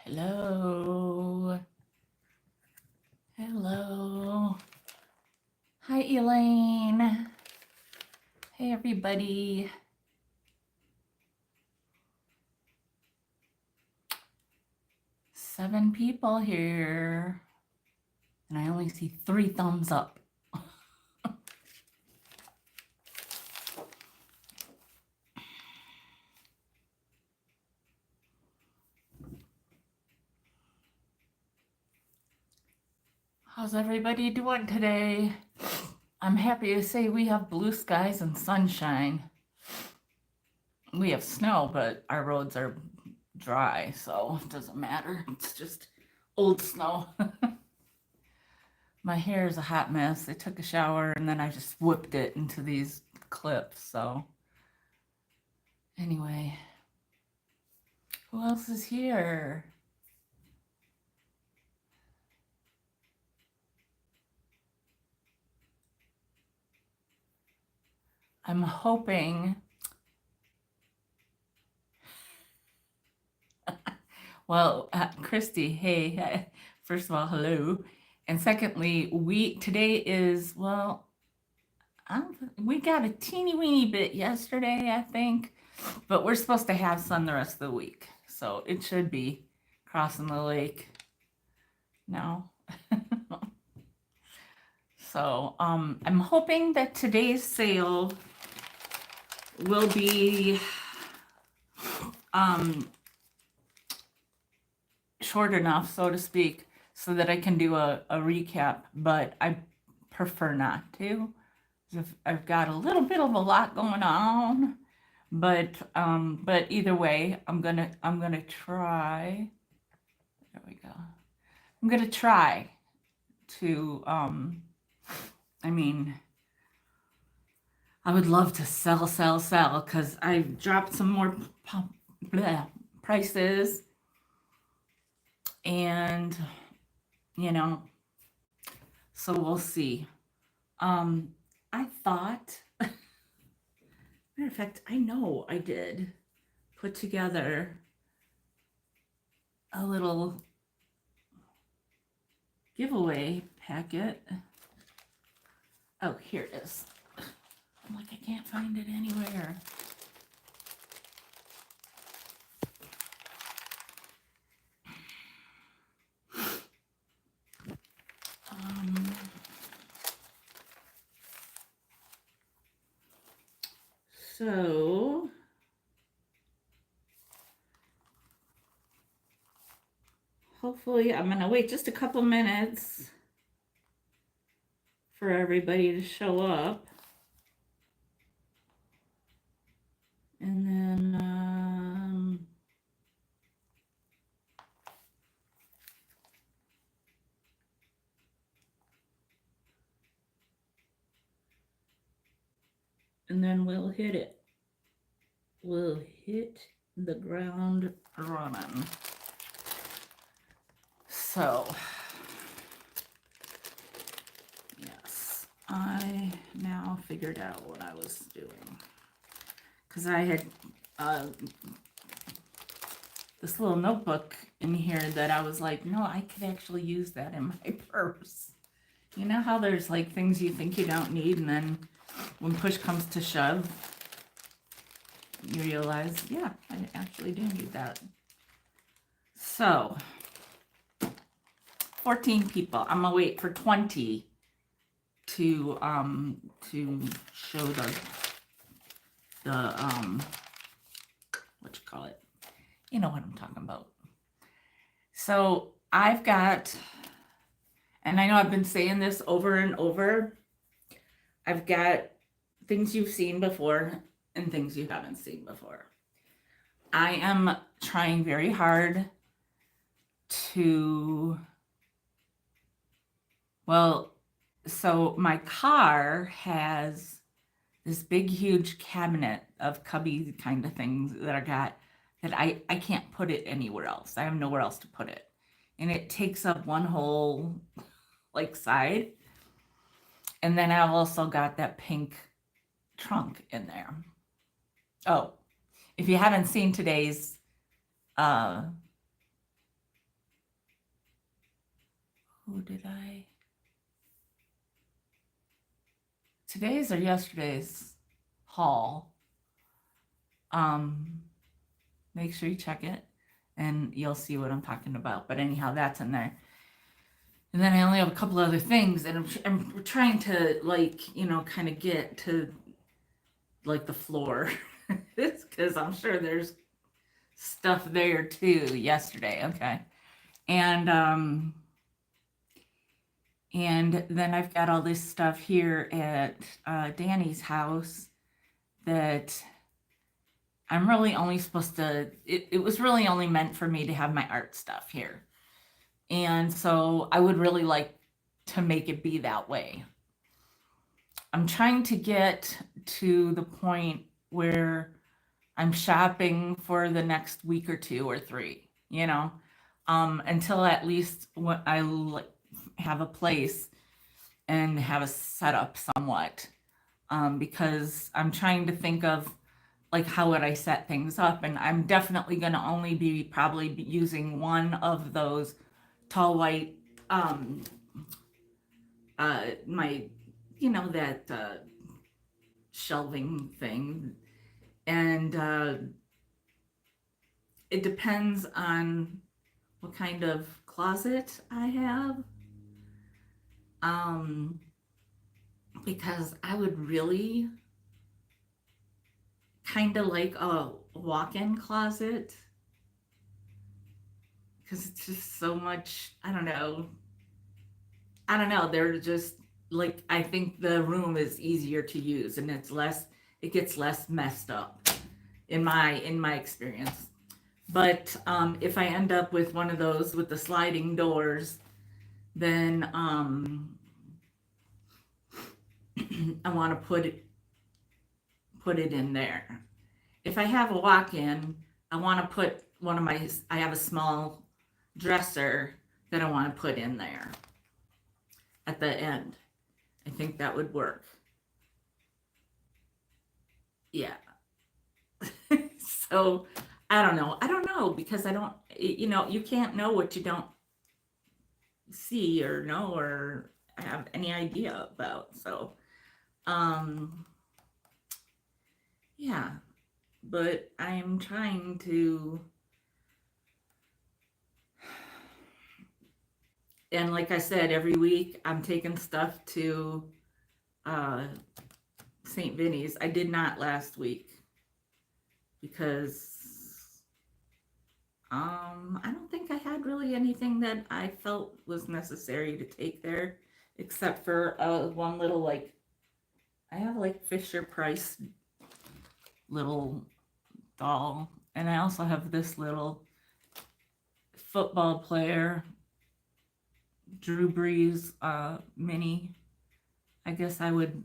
Hello. Hello. Hi, Elaine. Hey, everybody. 7 people here. And I only see 3 thumbs up. How's everybody doing today? I'm happy to say we have blue skies and sunshine. We have snow, but our roads are dry, so it doesn't matter. It's just old snow. My hair is a hot mess. I took a shower and then I just whipped it into these clips. So, anyway, who else is here? I'm hoping. Well, Christy, hey, first of all, hello. And secondly, today is, well, we got a teeny weeny bit yesterday, I think, but we're supposed to have sun the rest of the week. So it should be crossing the lake now. So I'm hoping that today's sale will be short enough, so to speak, so that I can do a recap, but I prefer not to. I've got a little bit of a lot going on, but either way, I'm gonna try. There we go. I'm gonna try to I mean, I would love to sell, because I dropped some more prices, and so we'll see. I thought, matter of fact, I know I did put together a little giveaway packet. Oh, here it is. I'm like, I can't find it anywhere. So hopefully I'm gonna wait just a couple minutes for everybody to show up. And then we'll hit it. We'll hit the ground running. So, yes, I now figured out what I was doing. Because I had this little notebook in here that I was like, no, I could actually use that in my purse. You know how there's like things you think you don't need, and then when push comes to shove, you realize, yeah, I actually do need that. So, 14 people. I'm gonna wait for 20 to show the what you call it. You know what I'm talking about. So I've got, and I know I've been saying this over and over, I've got things you've seen before and things you haven't seen before. I am trying very hard to, well, so my car has this big, huge cabinet of cubby kind of things that I got that I can't put it anywhere else. I have nowhere else to put it. And it takes up one whole like side. And then I've also got that pink trunk in there. Oh, if you haven't seen today's today's or yesterday's haul. Make sure you check it and you'll see what I'm talking about. But anyhow, that's in there. And then I only have a couple other things, and I'm trying to, like, kind of get to like the floor. It's because I'm sure there's stuff there too yesterday. Okay. And then I've got all this stuff here at Danny's house that I'm really only supposed to, it was really only meant for me to have my art stuff here. And so I would really like to make it be that way. I'm trying to get to the point where I'm shopping for the next week or 2 or 3, until at least when I have a place and have a setup somewhat. Because I'm trying to think of, like, how would I set things up, and I'm definitely going to only be probably using one of those tall white my that shelving thing, and it depends on what kind of closet I have, because I would really kind of like a walk-in closet, because it's just so much, I don't know, they're just like, I think the room is easier to use, and it gets less messed up in my experience. But if I end up with one of those with the sliding doors, then I want to put it in there. If I have a walk-in, I want to put I have a small dresser that I want to put in there at the end. I think that would work. Yeah. So I don't know, because I don't, you can't know what you don't see or know or have any idea about. So, yeah, but I'm trying to, and like I said, every week I'm taking stuff to St. Vinny's. I did not last week because I don't think I had really anything that I felt was necessary to take there, except for one little, like, I have like Fisher Price little doll, and I also have this little football player, Drew Brees mini. I guess I would.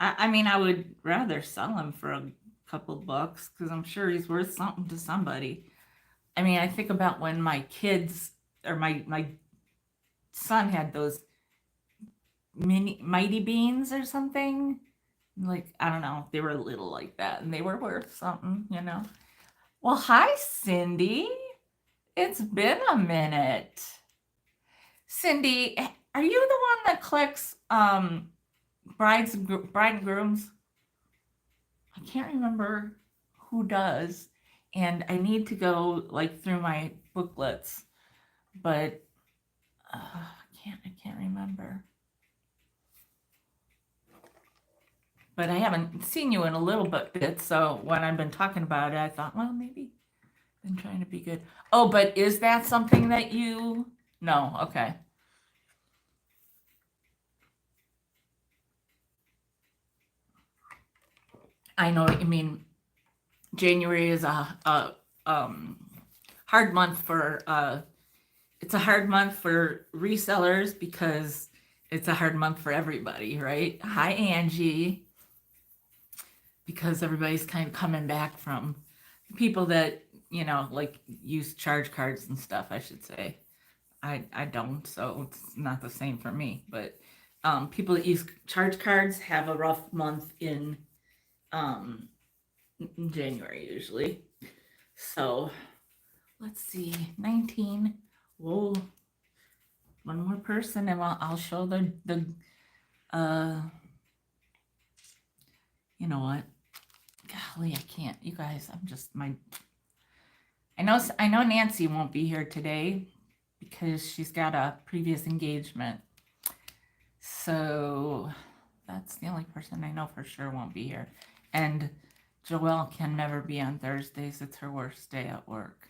I mean, I would rather sell him for a couple bucks because I'm sure he's worth something to somebody. I mean, I think about when my kids or my son had those mini Mighty Beans or something. Like, I don't know, they were little like that, and they were worth something. Well, hi, Cindy. It's been a minute. Cindy, are you the one that clicks bride and grooms? I can't remember who does, and I need to go like through my booklets, but I can't remember. But I haven't seen you in a little bit, so when I've been talking about it, I thought, well, maybe I've been trying to be good. Oh, but is that something that you... No, okay. I know what you mean. January is a hard month for it's a hard month for resellers because it's a hard month for everybody, right? Hi, Angie. Because everybody's kind of coming back from people that, like, use charge cards and stuff, I should say. I don't, so it's not the same for me. But people that use charge cards have a rough month in January usually. So let's see, 19. Whoa, one more person, and I'll show the you know what? Golly, I can't. You guys, I'm just I know Nancy won't be here today because she's got a previous engagement. So that's the only person I know for sure won't be here. And Joelle can never be on Thursdays. It's her worst day at work.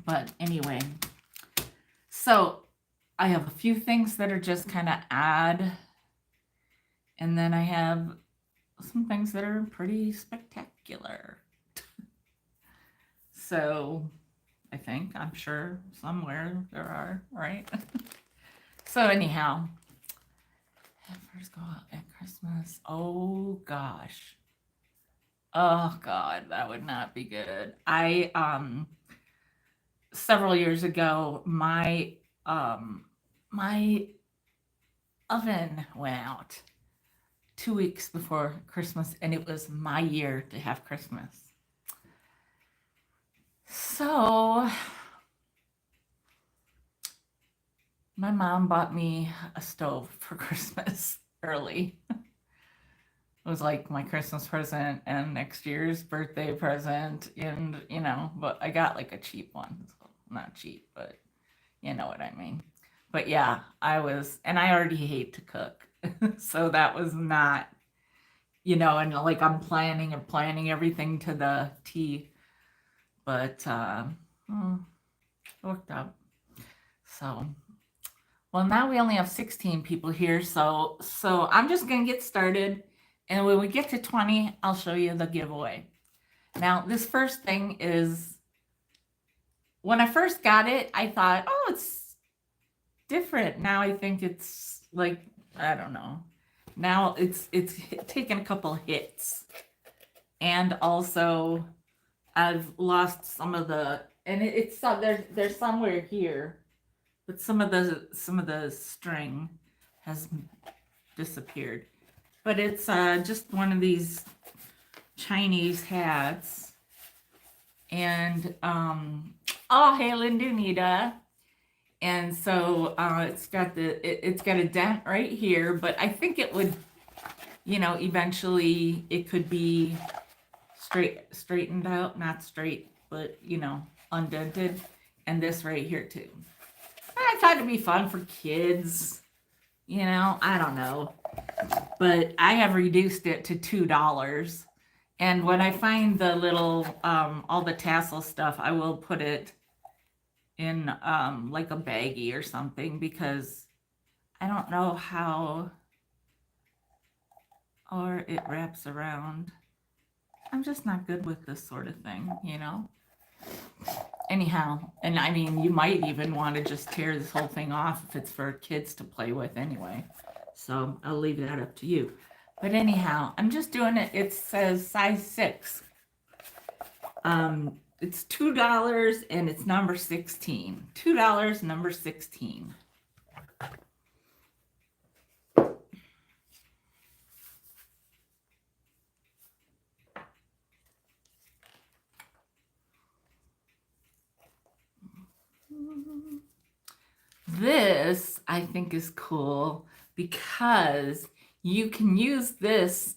But anyway, so I have a few things that are just kind of odd. And then I have some things that are pretty spectacular. So I'm sure somewhere there are, right? So anyhow, first go out at Christmas. Oh gosh. Oh God, that would not be good. Several years ago, my oven went out 2 weeks before Christmas, and it was my year to have Christmas. So my mom bought me a stove for Christmas early. It was like my Christmas present and next year's birthday present, and but I got like a cheap one. So not cheap, but you know what I mean. But yeah, I already hate to cook. So that was not, and like I'm planning everything to the T. But it worked out. So, well, now we only have 16 people here. So I'm just going to get started. And when we get to 20, I'll show you the giveaway. Now, this first thing is, when I first got it, I thought, oh, it's different. Now I think it's like, I don't know. Now it's taken a couple hits. And also, I've lost some of the, and it's there's somewhere here, but some of the string has disappeared. But it's just one of these Chinese hats. And oh, hey, Lindunita. And so it's got a dent right here, but I think it would, eventually it could be straightened out, not straight, but undented. And this right here too. I thought it'd be fun for kids, I don't know, but I have reduced it to $2. And when I find the little all the tassel stuff, I will put it in like a baggie or something, because I don't know how, or it wraps around. I'm just not good with this sort of thing, Anyhow, and I mean, you might even want to just tear this whole thing off if it's for kids to play with anyway. So I'll leave that up to you. But anyhow, I'm just doing it. It says size 6. It's $2 and it's number 16. $2, number 16. This, I think, is cool because you can use this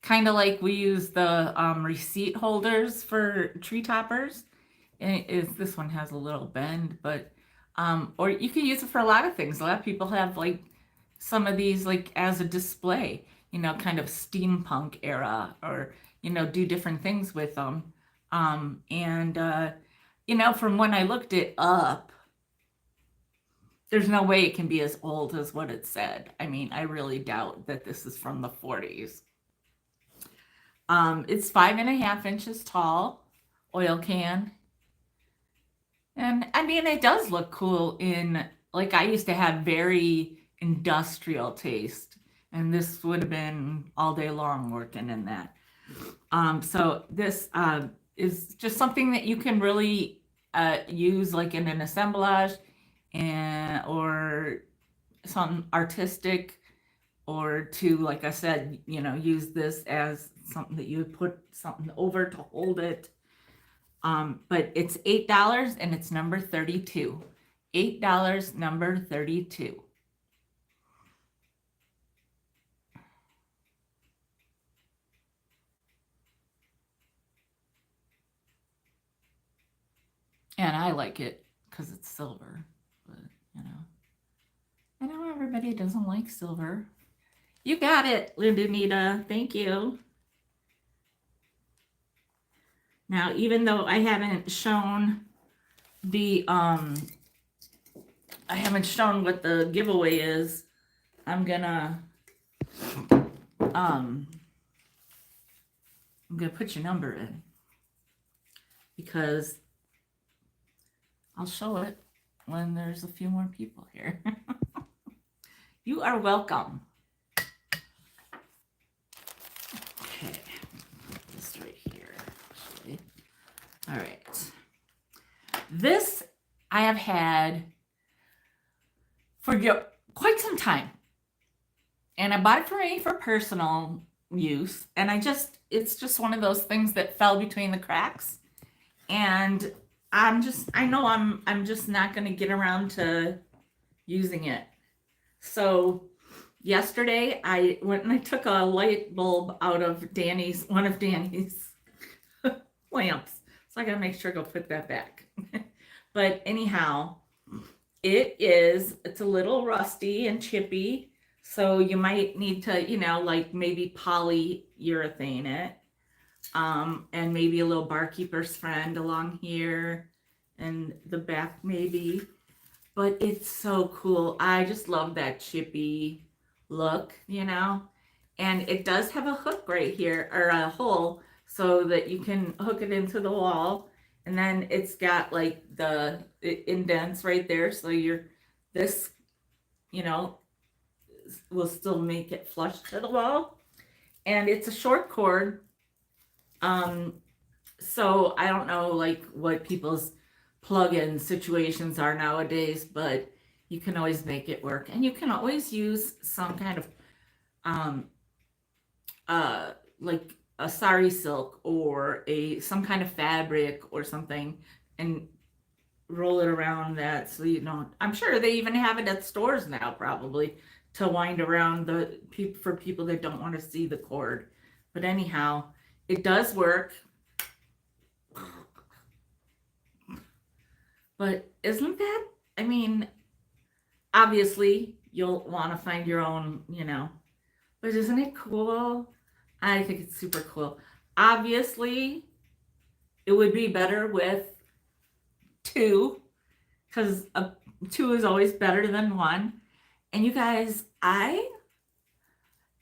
kind of like we use the receipt holders for tree toppers. And this one has a little bend, but or you can use it for a lot of things. A lot of people have like some of these like as a display, kind of steampunk era, or do different things with them. And from when I looked it up, there's no way it can be as old as what it said. I mean, I really doubt that this is from the 40s. It's 5.5 inches tall, oil can. And I mean, it does look cool in, like, I used to have very industrial taste, and this would have been all day long working in that. So this is just something that you can really use like in an assemblage, or something artistic, or to, like I said, use this as something that you would put something over to hold it. But it's $8 and it's number 32. $8, number 32. And I like it because it's silver, but you know, I know everybody doesn't like silver. You got it, Linda. Thank you. Now, even though I haven't shown the I haven't shown what the giveaway is, I'm gonna put your number in because I'll show it when there's a few more people here. You are welcome. Okay, this right here, actually. All right. This I have had for quite some time. And I bought it for me for personal use. And it's just one of those things that fell between the cracks. And I know I'm just not going to get around to using it. So yesterday I went and I took a light bulb out of one of Danny's lamps. So I got to make sure to go put that back. But anyhow, it's a little rusty and chippy. So you might need to, like maybe polyurethane it. And maybe a little barkeeper's friend along here and the back maybe. But it's so cool. I just love that chippy look, And it does have a hook right here, or a hole, so that you can hook it into the wall. And then it's got like it indents right there. So this, will still make it flush to the wall. And it's a short cord. So I don't know like what people's plug-in situations are nowadays, but you can always make it work. And you can always use some kind of like a sari silk or some kind of fabric or something, and roll it around that so I'm sure they even have it at stores now probably to wind around for people that don't want to see the cord. But anyhow, it does work. But isn't that, obviously you'll want to find your own, but isn't it cool? I think it's super cool. Obviously, it would be better with two, because two is always better than one. And you guys,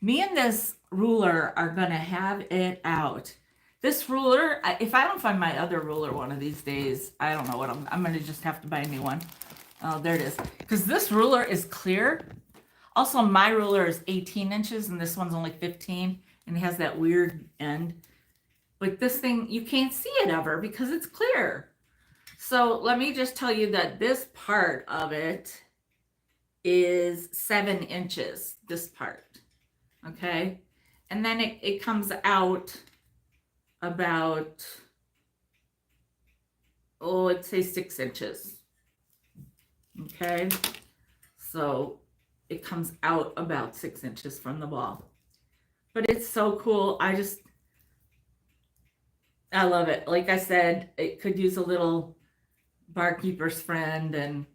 me and this ruler are going to have it out. This ruler, if I don't find my other ruler one of these days, I don't know what I'm going to just have to buy a new one. Oh, there it is. Because this ruler is clear. Also, my ruler is 18 inches and this one's only 15. And it has that weird end. But this thing, you can't see it ever because it's clear. So let me just tell you that this part of it is 7 inches, this part. Okay? And then it comes out about, let's say 6 inches. Okay? So it comes out about 6 inches from the wall. But it's so cool. I love it. Like I said, it could use a little barkeeper's friend. And,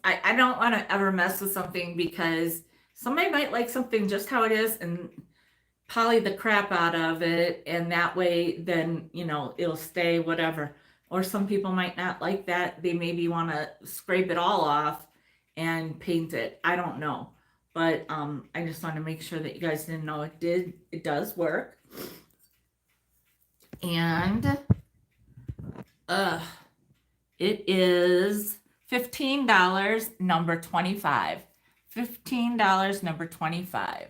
I don't want to ever mess with something because somebody might like something just how it is and poly the crap out of it. And that way, then, it'll stay whatever. Or some people might not like that. They maybe want to scrape it all off and paint it. I don't know. But I just wanted to make sure that you guys didn't know it does work. And it is $15, number 25. $15, number 25.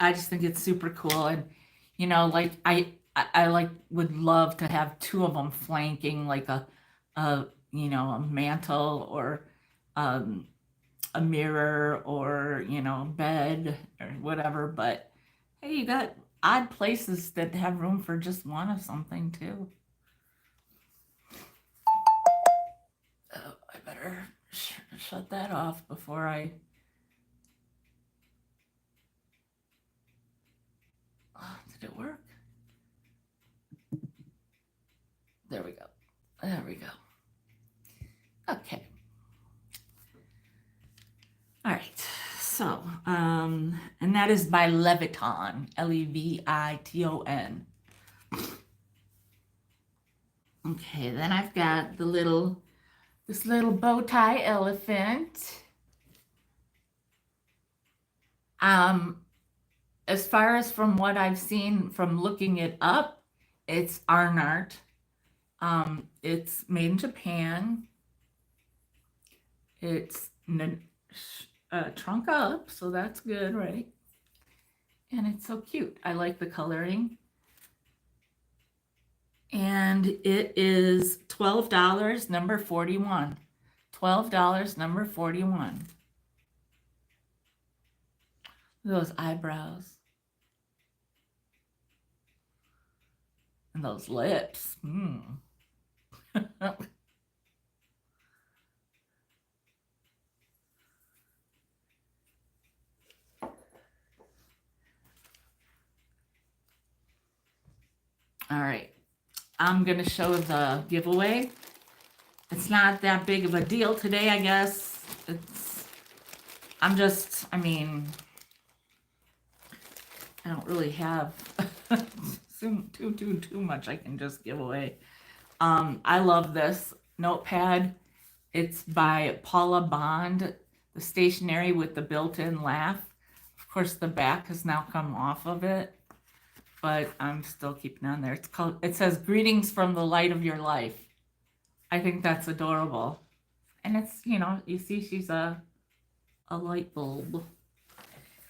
I just think it's super cool. And, like I like would love to have two of them flanking like a mantle or a mirror or bed or whatever. But hey, you got odd places that have room for just one of something too. Oh, I better shut that off before I... Oh, did it work? There we go. There we go. Okay. All right. So, and that is by Leviton, Leviton. Okay, then I've got this little bow tie elephant. As far as from what I've seen from looking it up, it's Arnart. It's made in Japan. It's trunk up, so that's good, right? And it's so cute. I like the coloring. And it is $12, number 41. $12, number 41. Those eyebrows. And those lips. All right, I'm going to show the giveaway. It's not that big of a deal today, I guess. I mean, I don't really have too much I can just give away. I love this notepad. It's by Paula Bond, the stationery with the built-in laugh. Of course, the back has now come off of it, but I'm still keeping it on there. It says, "Greetings from the light of your life." I think that's adorable. And it's, you see she's a light bulb.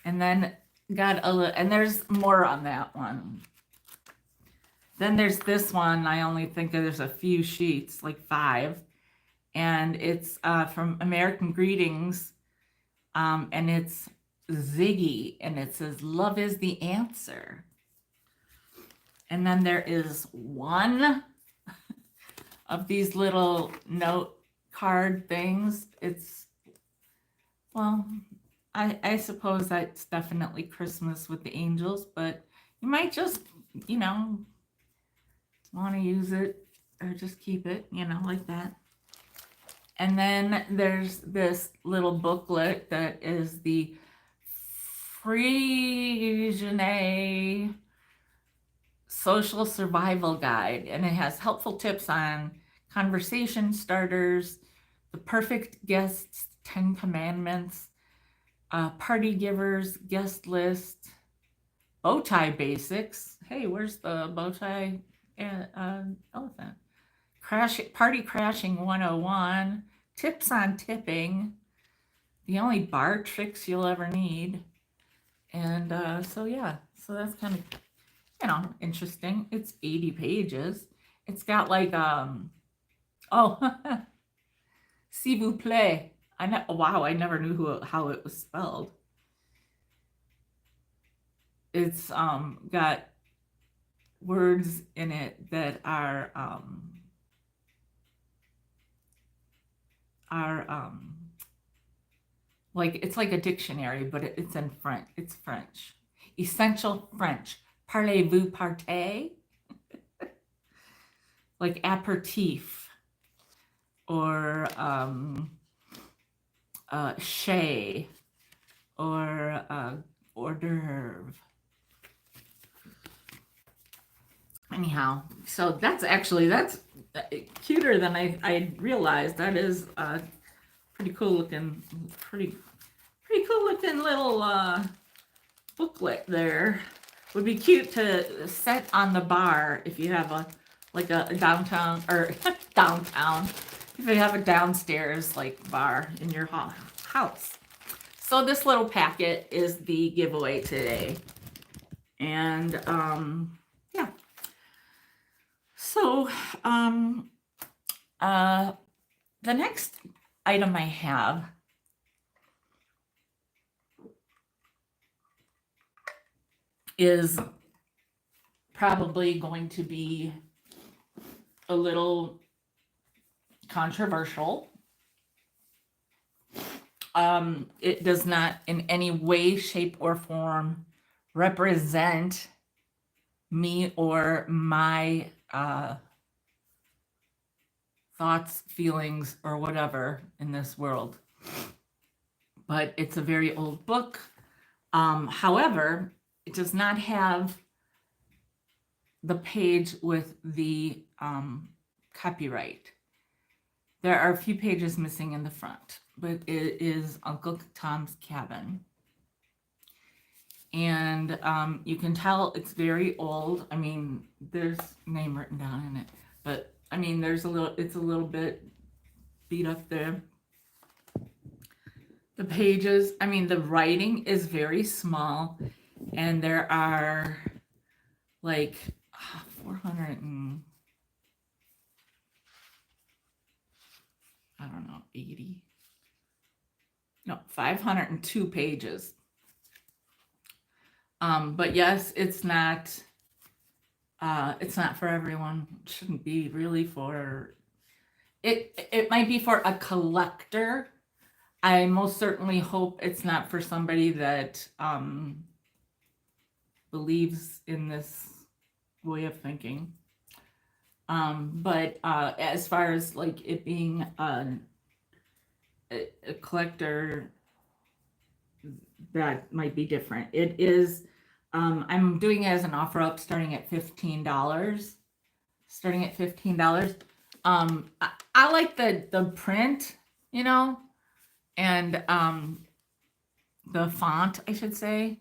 And then and there's more on that one. Then there's this one. I only think there's a few sheets, like 5. And it's from American Greetings. And it's Ziggy. And it says, "Love is the answer." And then there is one of these little note card things. Well, I suppose that's definitely Christmas with the angels, but you might just, want to use it or just keep it, like that. And then there's this little booklet that is the Frisian Social Survival Guide, and it has helpful tips on conversation starters, the perfect guests, 10 commandments, party givers, guest list, bow tie basics. Hey, where's the bow tie elephant? Party crashing 101, tips on tipping, the only bar tricks you'll ever need. And so that's kind of, interesting. It's 80 pages. It's got like, s'il vous plaît. Wow, I never knew how it was spelled. It's got words in it that are like, it's like a dictionary, but it's in French. It's French. Essential French. Parlez-vous partez? Like aperitif. Or chez. Or hors d'oeuvre. Anyhow, so that's cuter than I realized. That is pretty cool looking little booklet there. Would be cute to set on the bar if you have a downtown or downtown, if you have a downstairs like bar in your house. So this little packet is the giveaway today. And yeah. So the next item I have is probably going to be a little controversial. It does not in any way, shape, or form represent me or my thoughts, feelings, or whatever in this world. But it's a very old book. However, it does not have the page with the copyright. There are a few pages missing in the front, but it is Uncle Tom's Cabin. And you can tell it's very old. I mean, there's name written down in it, but I mean, it's a little bit beat up there. The pages, I mean, the writing is very small, and there are like 400 and I don't know, 80. No, 502 pages. But yes, it's not for everyone. It shouldn't be really for it. It might be for a collector. I most certainly hope it's not for somebody that believes in this way of thinking. But as far as like it being a collector, that might be different. It is, I'm doing it as an offer up starting at $15. Starting at $15. I like the print, you know, and the font, I should say.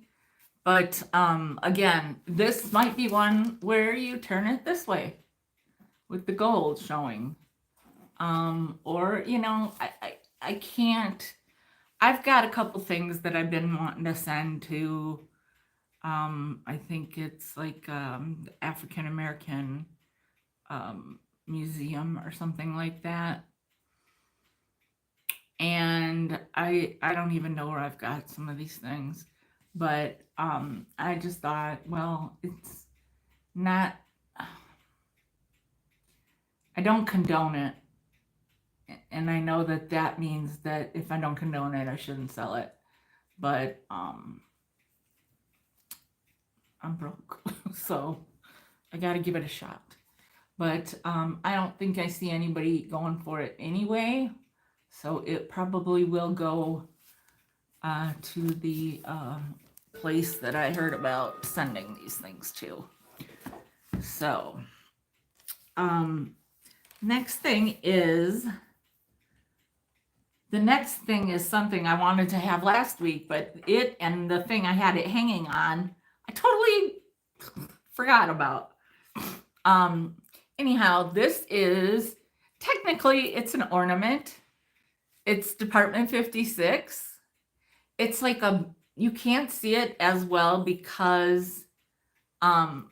But again, this might be one where you turn it this way with the gold showing. Or, you know, I can't. I've got a couple things that I've been wanting to send to, I think it's like the African American museum or something like that. And I don't even know where I've got some of these things, but I just thought, well, it's not, I don't condone it. And I know that means that if I don't condone it, I shouldn't sell it. But I'm broke, so I got to give it a shot. But I don't think I see anybody going for it anyway. So it probably will go to the place that I heard about sending these things to. So next thing is, the next thing is something I wanted to have last week, but it and the thing I had it hanging on, I totally forgot about. Anyhow, this is, technically it's an ornament. It's Department 56. It's like you can't see it as well because of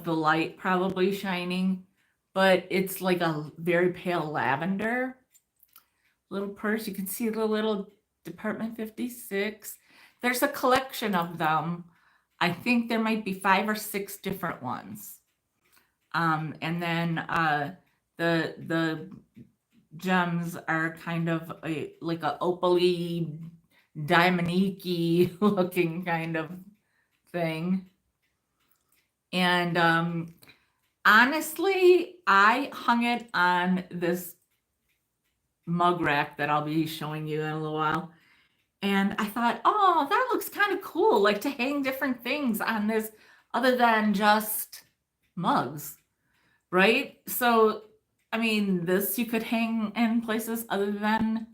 the light probably shining, but it's like a very pale lavender little purse. You can see the little Department 56. There's a collection of them. I think there might be 5 or 6 different ones. And then the gems are kind of like a opal-y, diamond-y looking kind of thing. And honestly, I hung it on this mug rack that I'll be showing you in a little while. And I thought, oh, that looks kind of cool, like to hang different things on this other than just mugs, right? So, I mean, this you could hang in places other than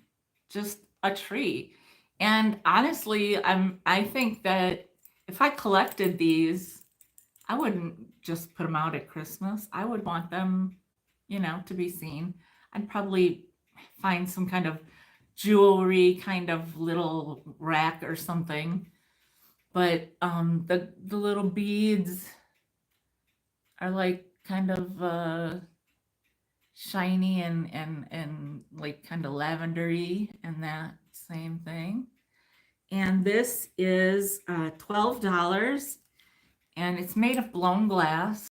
just a tree. And honestly, I think that if I collected these, I wouldn't just put them out at Christmas. I would want them, you know, to be seen. I'd probably find some kind of jewelry kind of little rack or something. But the little beads are like kind of shiny and like kind of lavendery and that same thing. And this is $12. and it's made of blown glass.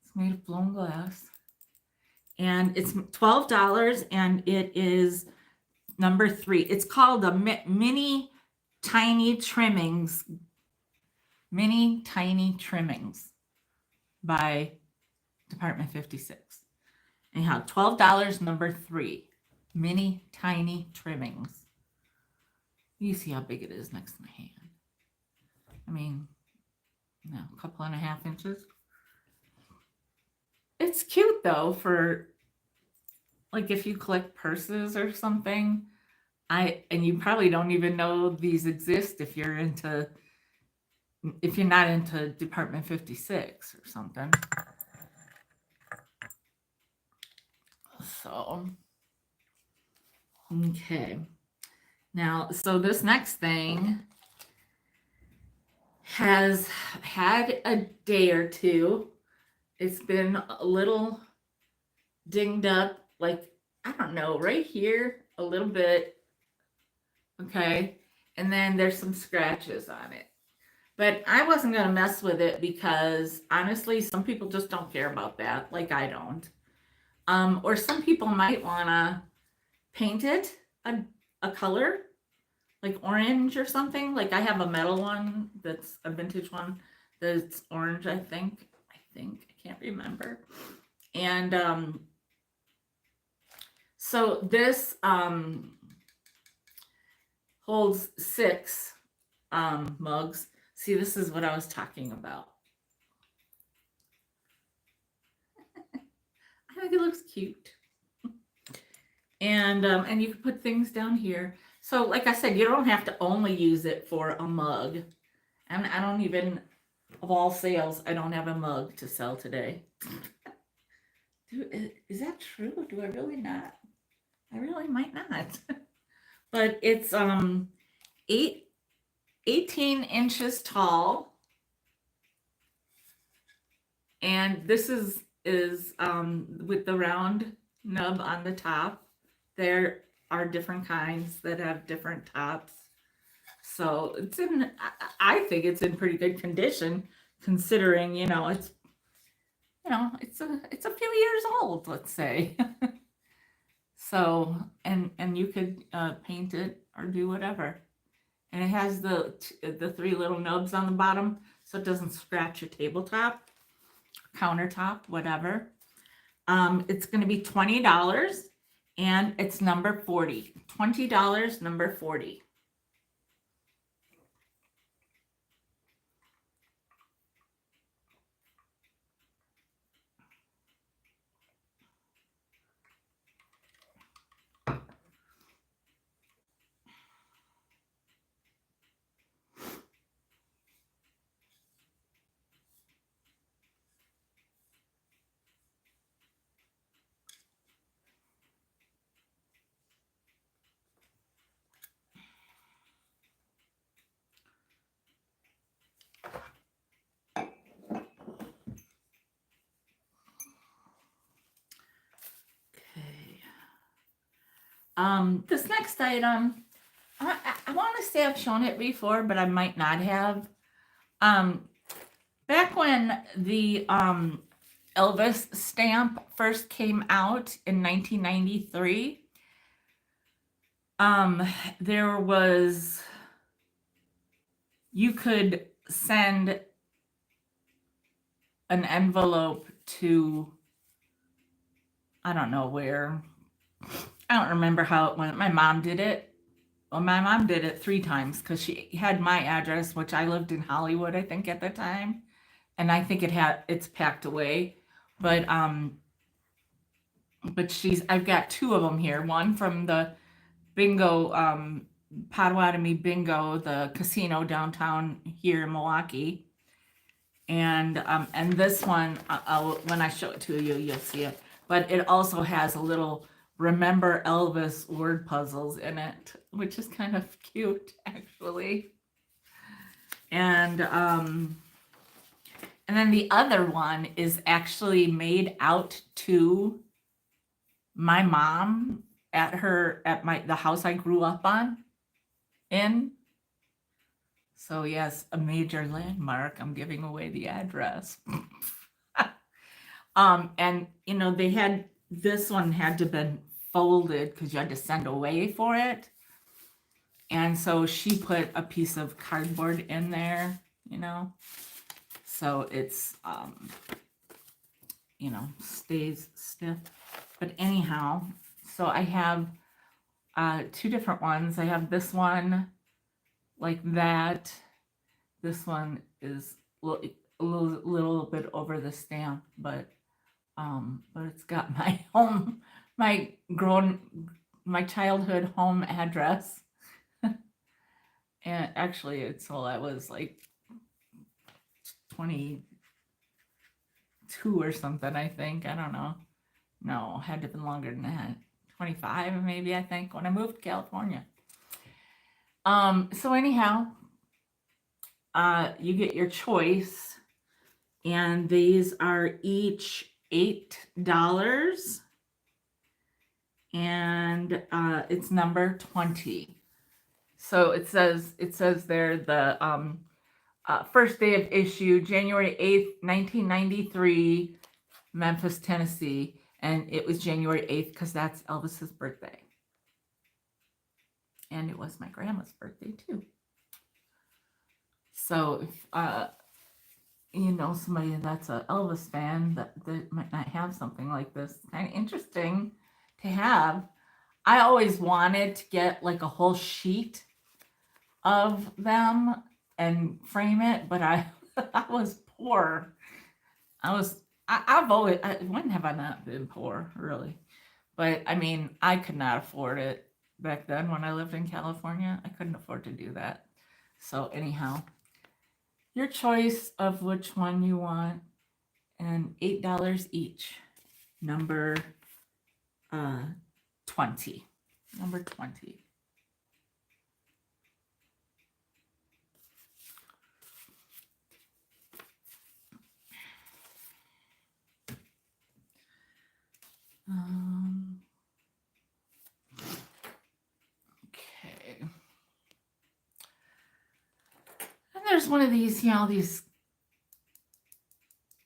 It's made of blown glass. And it's $12, and it is number 3. It's called the mini tiny trimmings. Mini tiny trimmings by Department 56. Anyhow, $12, number 3. Mini tiny trimmings. You see how big it is next to my hand. I mean, no, a couple and a half inches. It's cute though for like if you collect purses or something. And you probably don't even know these exist if you're not into Department 56 or something. So, okay. Now, so this next thing has had a day or two. It's been a little dinged up, like, I don't know, right here, a little bit. Okay. And then there's some scratches on it. But I wasn't going to mess with it because honestly, some people just don't care about that, like I don't. Or some people might want to paint it a color, like orange or something. Like I have a metal one that's a vintage one that's orange, I think. I can't remember. And so this holds 6 mugs. See, this is what I was talking about. I think it looks cute. And you can put things down here. So like I said, you don't have to only use it for a mug. And I don't even, of all sales, I don't have a mug to sell today. Is that true? Do I really not? I really might not. But it's 18 inches tall. And this is with the round nub on the top. There are different kinds that have different tops. So it's I think it's in pretty good condition considering, it's a few years old, let's say. So, and you could paint it or do whatever. And it has the 3 little nubs on the bottom so it doesn't scratch your tabletop, countertop, whatever. It's going to be $20 and it's number 40. $20, number 40. This next item, I want to say I've shown it before, but I might not have. Back when the Elvis stamp first came out in 1993, there was, you could send an envelope to, I don't know where. I don't remember how it went. My mom did it. Well, my mom did it 3 times because she had my address, which I lived in Hollywood, I think, at the time. And I think it's packed away. But I've got 2 of them here. One from the bingo, Potawatomi Bingo, the casino downtown here in Milwaukee. And this one, when I show it to you, you'll see it. But it also has a little Remember Elvis word puzzles in it, which is kind of cute, actually. And then the other one is actually made out to my mom at the house I grew up in. So yes, a major landmark. I'm giving away the address. And you know, they had this one had to been folded because you had to send away for it. And so she put a piece of cardboard in there, you know, so it's you know, stays stiff. But anyhow, so I have two different ones. I have this one like that. This one is little bit over the stamp, but it's got my home, my my childhood home address. And actually, it's till I was like 22 or something, I think. I don't know. No, had to have been longer than that. 25 maybe, I think, when I moved to California. So anyhow, you get your choice, and these are each $8, and it's number 20. So it says there the first day of issue, January 8th, 1993, Memphis, Tennessee, and it was January 8th because that's Elvis's birthday. And it was my grandma's birthday too. So if you know somebody that's a Elvis fan that might not have something like this, kind of interesting to have. I always wanted to get like a whole sheet of them and frame it, but I was poor. I've always, when have I not been poor, really? But I mean, I could not afford it back then when I lived in California. I couldn't afford to do that. So anyhow, your choice of which one you want, and $8 each. Number 20. Number 20. Okay. And there's one of these, you know, these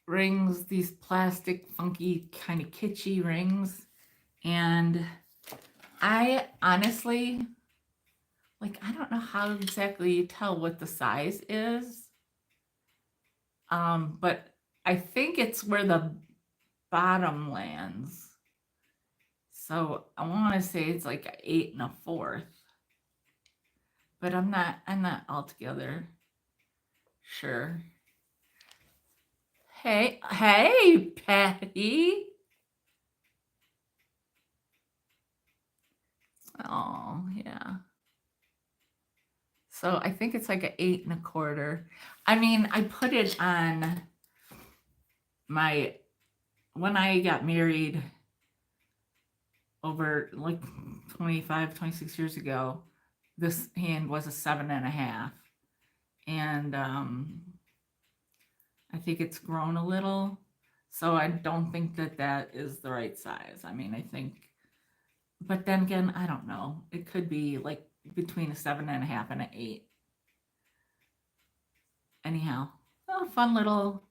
rings, these plastic, funky, kind of kitschy rings. And I honestly, like, I don't know how exactly you tell what the size is. But I think it's where the bottom lands. So I want to say it's like 8 1/4. But I'm not altogether sure. Hey, Patty. Oh, yeah. So I think it's like an 8 1/4. I mean, I put it on when I got married over like 25, 26 years ago, this hand was a 7 1/2. And I think it's grown a little. So I don't think that is the right size. I mean, I think, but then again, I don't know. It could be like between a 7 1/2 and an 8. Anyhow, a fun little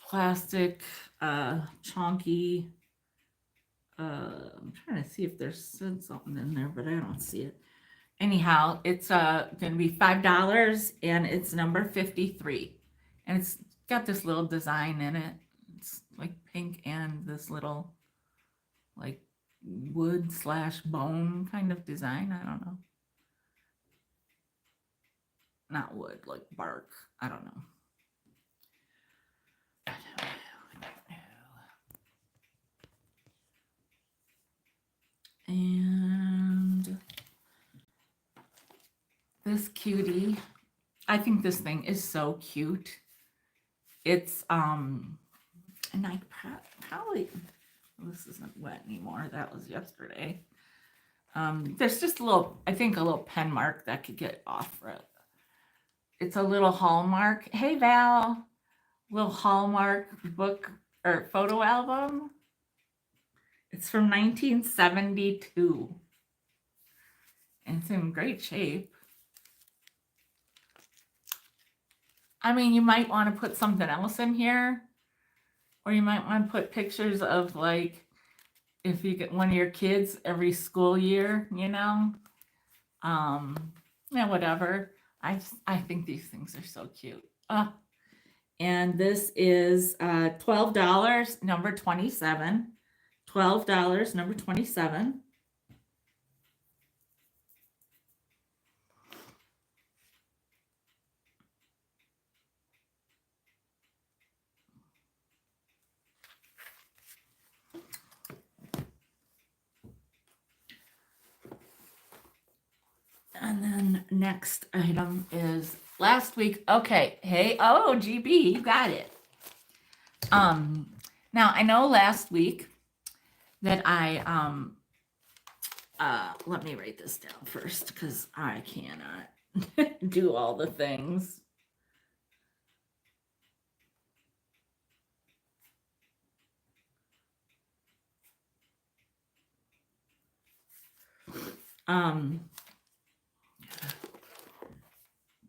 plastic, chunky. I'm trying to see if there's something in there, but I don't see it. Anyhow, it's going to be $5, and it's number 53, and it's got this little design in it. It's like pink and this little like wood / bone kind of design. I don't know. Not wood, like bark. I don't know. And this cutie, I think this thing is so cute. It's and I probably, this isn't wet anymore. That was yesterday. There's just a little, I think a little pen mark that could get off for it. It's a little Hallmark. Hey Val, little Hallmark book or photo album. It's from 1972. And it's in great shape. I mean, you might want to put something else in here, or you might want to put pictures of like if you get one of your kids every school year, you know. Yeah, whatever. I think these things are so cute. And this is $12, number 27. $12, number 27. And then next item is last week. Okay, hey, oh, GB, you got it. Now I know last week that I let me write this down first because I cannot do all the things.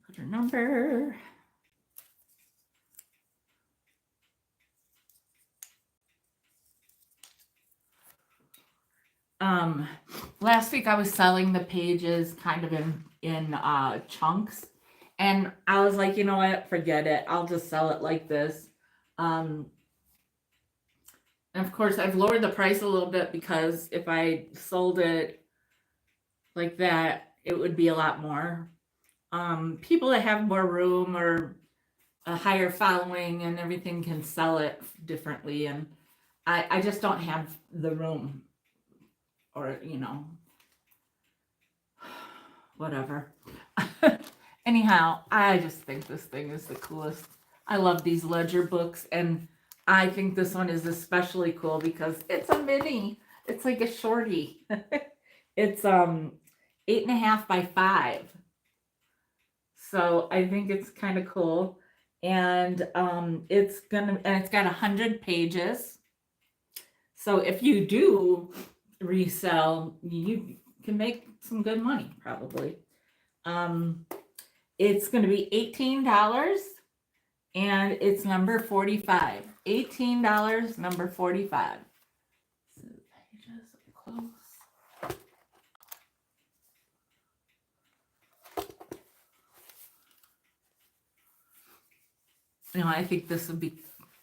Put her number. Last week I was selling the pages kind of in chunks, and I was like, you know what, forget it. I'll just sell it like this. And of course, I've lowered the price a little bit because if I sold it like that, it would be a lot more. People that have more room or a higher following and everything can sell it differently, and I just don't have the room, or you know, whatever. Anyhow, I just think this thing is the coolest. I love these ledger books, and I think this one is especially cool because it's a mini. It's like a shorty. It's 8.5 by 5. So I think it's kind of cool. And it's got 100 pages. So if you do resell, you can make some good money probably. It's going to be $18, and it's number 45. $18, number 45. So the pages are close. You know, I think this would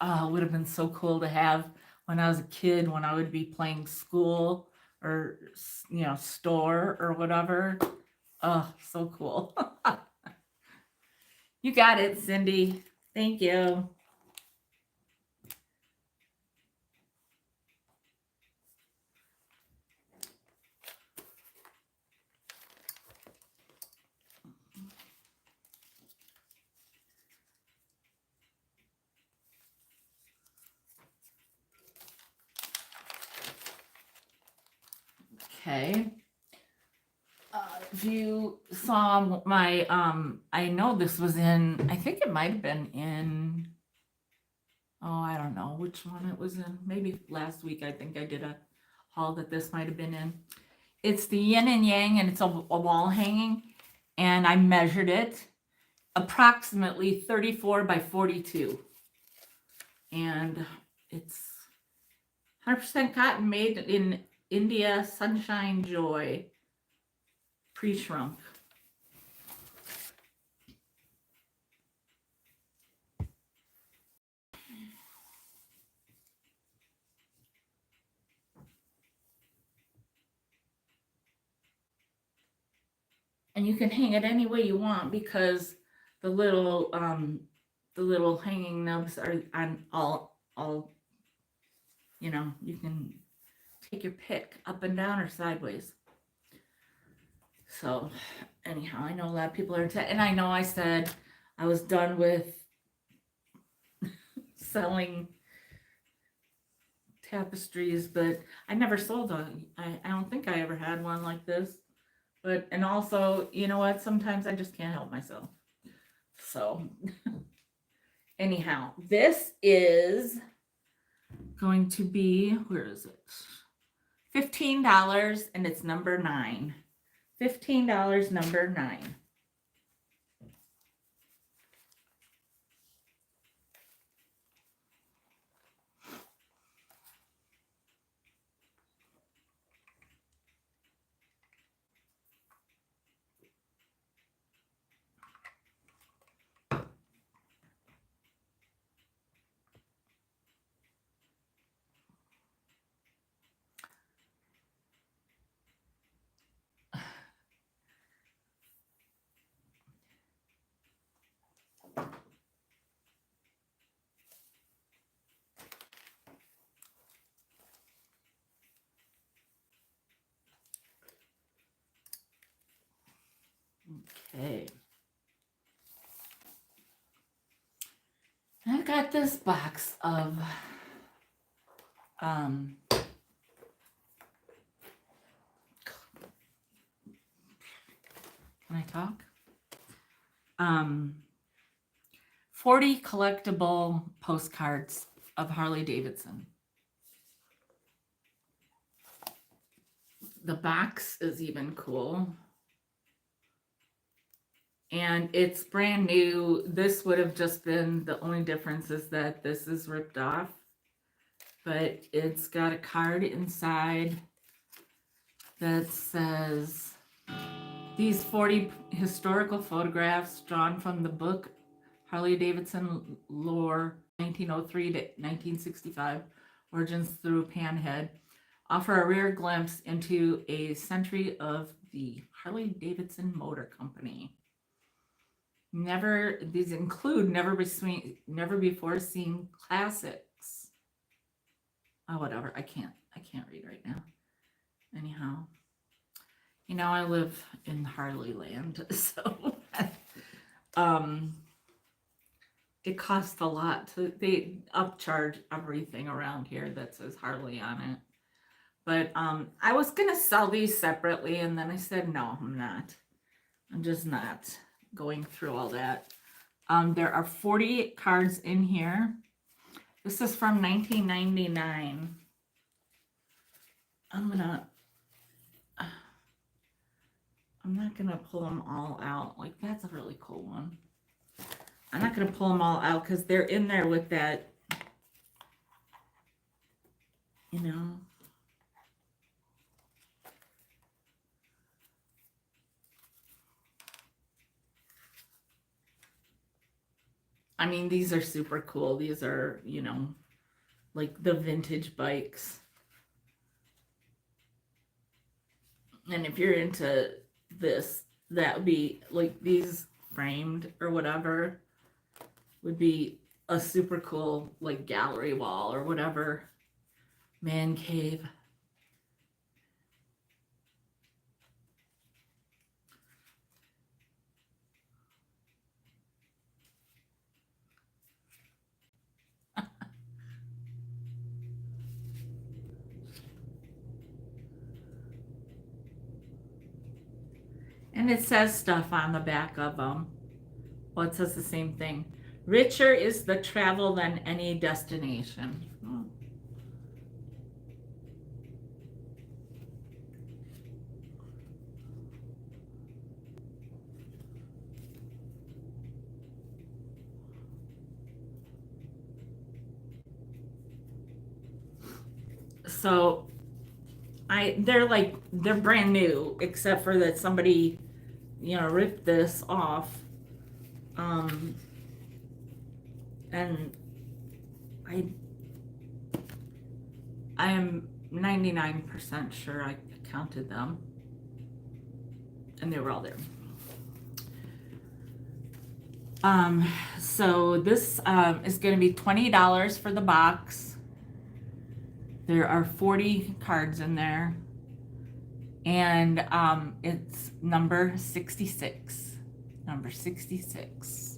have been so cool to have when I was a kid, when I would be playing school or, you know, store or whatever. Oh, so cool. You got it, Cindy. Thank you. Okay. If you saw my, I know this was in, I think it might have been in, oh, I don't know which one it was in. Maybe last week, I think I did a haul that this might have been in. It's the yin and yang, and it's a wall hanging, and I measured it approximately 34 by 42. And it's 100% cotton, made in India, Sunshine Joy, pre-shrunk. And you can hang it any way you want because the little hanging nubs are on all, you know, you can take your pick up and down or sideways. So anyhow, I know a lot of people are and I know I said I was done with selling tapestries, but I never sold one. I don't think I ever had one like this. But, and also, you know what? Sometimes I just can't help myself. So anyhow, this is going to be, where is it? $15, and it's number 9. $15, number 9. Okay. I got this box of can I talk? 40 collectible postcards of Harley Davidson. The box is even cool. And it's brand new. This would have just been, the only difference is that this is ripped off. But it's got a card inside that says, these 40 historical photographs drawn from the book Harley Davidson Lore 1903 to 1965, Origins Through Panhead, offer a rare glimpse into a century of the Harley Davidson Motor Company. These include never before seen classics. Oh, whatever. I can't read right now. Anyhow, I live in Harley land, so it costs a lot they upcharge everything around here that says Harley on it. But I was gonna sell these separately, and then I said no, I'm not. I'm just not going through all that. There are 40 cards in here. This is from 1999. I'm not gonna pull them all out. Like, that's a really cool one. I'm not gonna pull them all out because they're in there with that, I mean, these are super cool. These are, like the vintage bikes. And if you're into this, that would be like these framed or whatever would be a super cool like gallery wall or whatever. Man cave. And it says stuff on the back of them. Well, it says the same thing. Richer is the travel than any destination. So they're brand new, except for that somebody, ripped this off. And I am 99% sure I counted them. And they were all there. So this is going to be $20 for the box. There are 40 cards in there. And it's number 66. Number 66.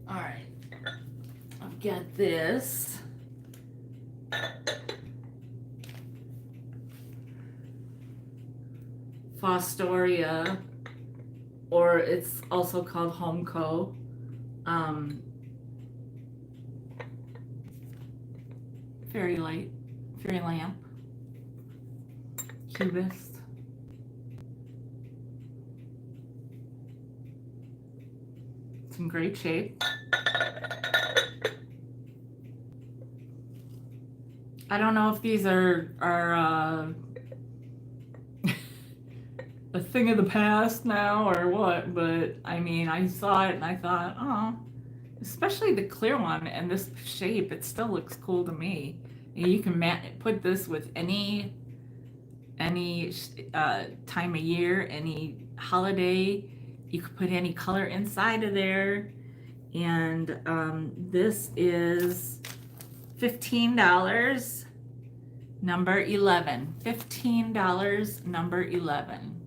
All right, I've got this. Fostoria, or it's also called Homeco. Fairy lamp, cubist. It's in great shape. I don't know if these are a thing of the past now or what, but I mean, I saw it and I thought, oh, especially the clear one and this shape, it still looks cool to me. And you can put this with any time of year, any holiday. You could put any color inside of there. And this is $15, number 11. $15, number 11.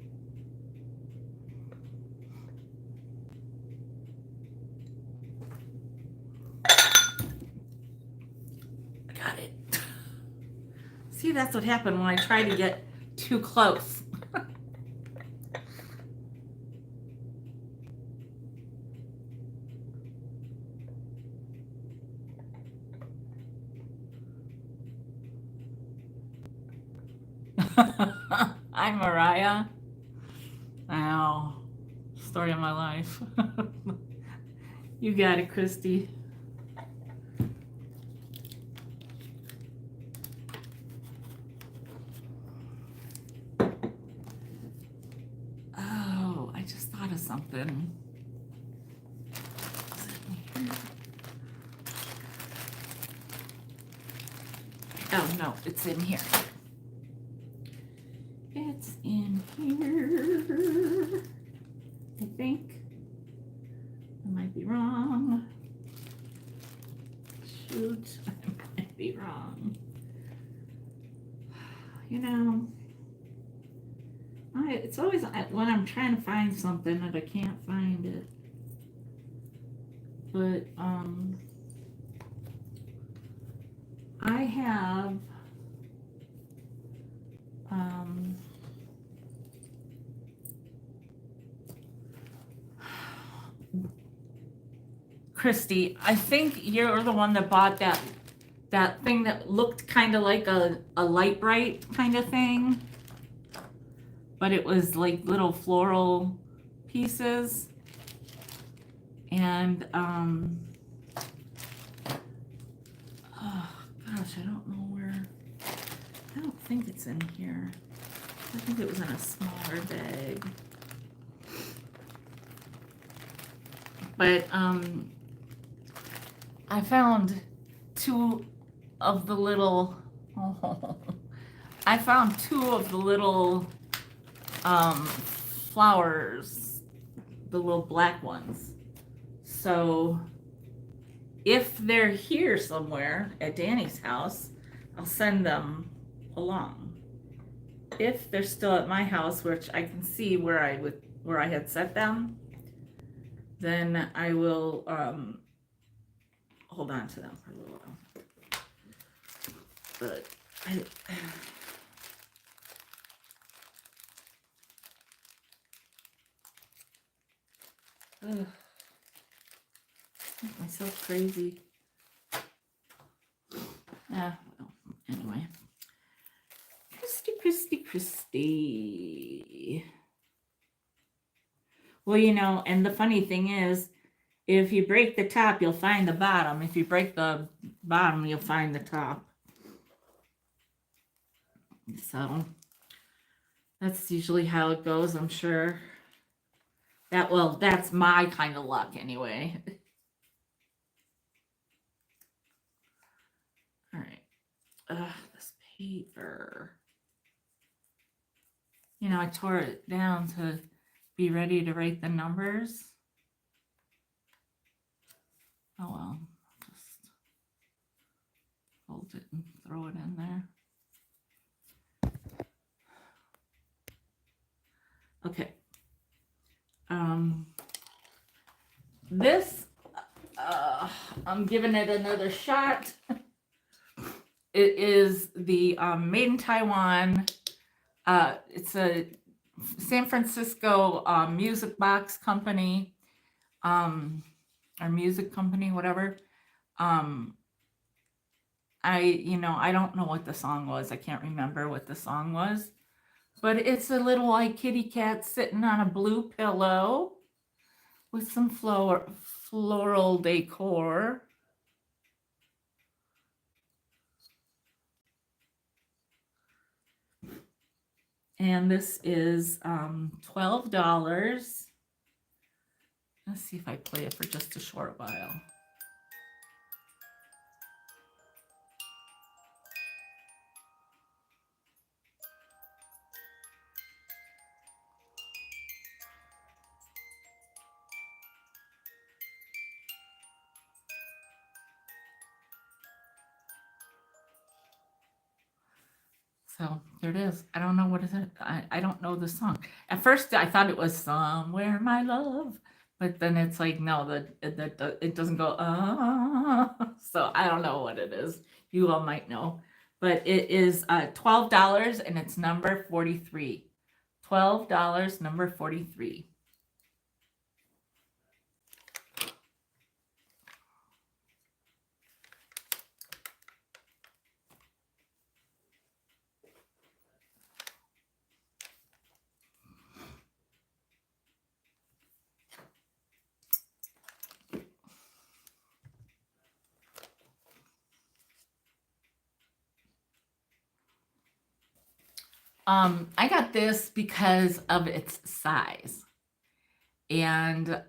Got it. See, that's what happened when I try to get too close. I'm Mariah. Wow. Story of my life. You got it, Christy. Oh, I just thought of something. Oh, no, it's in here. It's in here. I think. I might be wrong. Shoot, I might be wrong. You know, it's always when I'm trying to find something that I can't find it. But I have Christy, I think you're the one that bought that thing that looked kind of like a light bright kind of thing, but it was like little floral pieces. And oh gosh, I don't know where. I don't think it's in here. I think it was in a smaller bag. But I found two of the little I found two of the little flowers, the little black ones. So if they're here somewhere at Danny's house, I'll send them along. If they're still at my house, which I can see where I had set them, then I will hold on to them for a little while. But make myself crazy. Well, anyway. Christy. Well, you know, and the funny thing is, if you break the top, you'll find the bottom. If you break the bottom, you'll find the top. So that's usually how it goes, I'm sure. That's my kind of luck anyway. All right. This paper. You know, I tore it down to be ready to write the numbers. Oh well, just fold it and throw it in there. Okay. This, I'm giving it another shot. It is the Made in Taiwan. It's a San Francisco music box company, or music company, whatever. I don't know what the song was. I can't remember what the song was. But it's a little white kitty cat sitting on a blue pillow with some floral decor. And this is $12. Let's see if I play it for just a short while. So there it is. I don't know what is it. I don't know the song. At first I thought it was Somewhere My Love, but then it's like no, it doesn't go so I don't know what it is. You all might know. But it is $12 and it's number 43. $12, number 43. I got this because of its size. And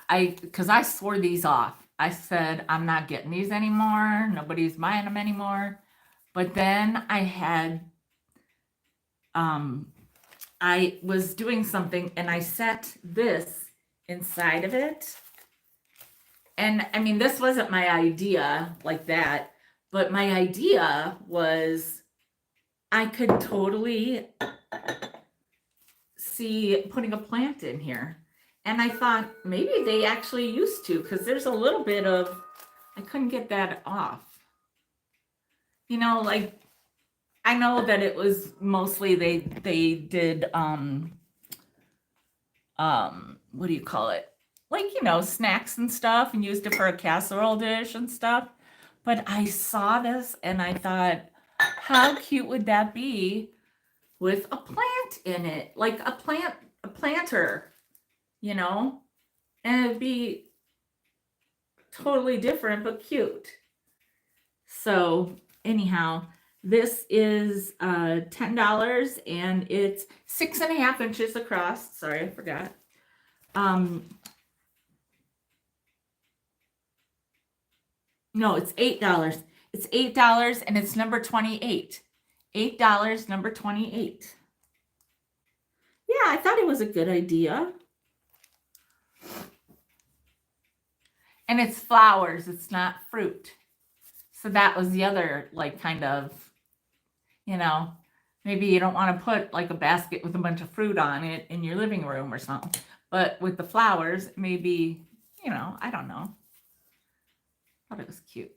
because I swore these off. I said, I'm not getting these anymore. Nobody's buying them anymore. But then I was doing something and I set this inside of it. And I mean, this wasn't my idea like that, but my idea was I could totally see putting a plant in here. And I thought maybe they actually used to, because there's a little bit of, I couldn't get that off. You know, like, I know that it was mostly they did, what do you call it? Like, you know, snacks and stuff and used it for a casserole dish and stuff. But I saw this and I thought, how cute would that be with a plant in it? Like a planter, you know? And it'd be totally different but cute. So anyhow, this is $10 and it's 6.5 inches across. Sorry, I forgot. No, it's $8. It's $8 and it's number 28. $8, number 28. Yeah, I thought it was a good idea. And it's flowers, it's not fruit. So that was the other, like, kind of, you know, maybe you don't want to put like a basket with a bunch of fruit on it in your living room or something. But with the flowers, maybe, you know, I don't know. Thought it was cute.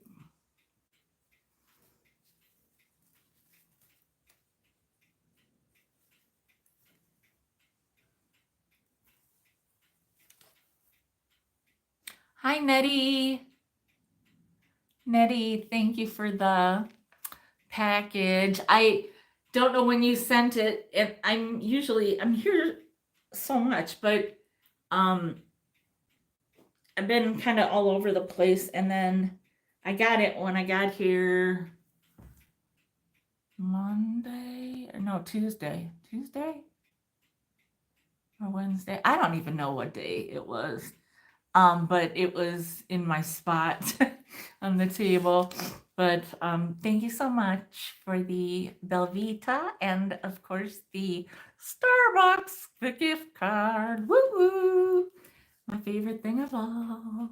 Hi, Nettie. Nettie, thank you for the package. I don't know when you sent it. And I'm here so much, but I've been kind of all over the place, and then I got it when I got here Tuesday or Wednesday. I don't even know what day it was. But it was in my spot on the table. But thank you so much for the Belvita and, of course, the Starbucks, the gift card. Woo woo! My favorite thing of all.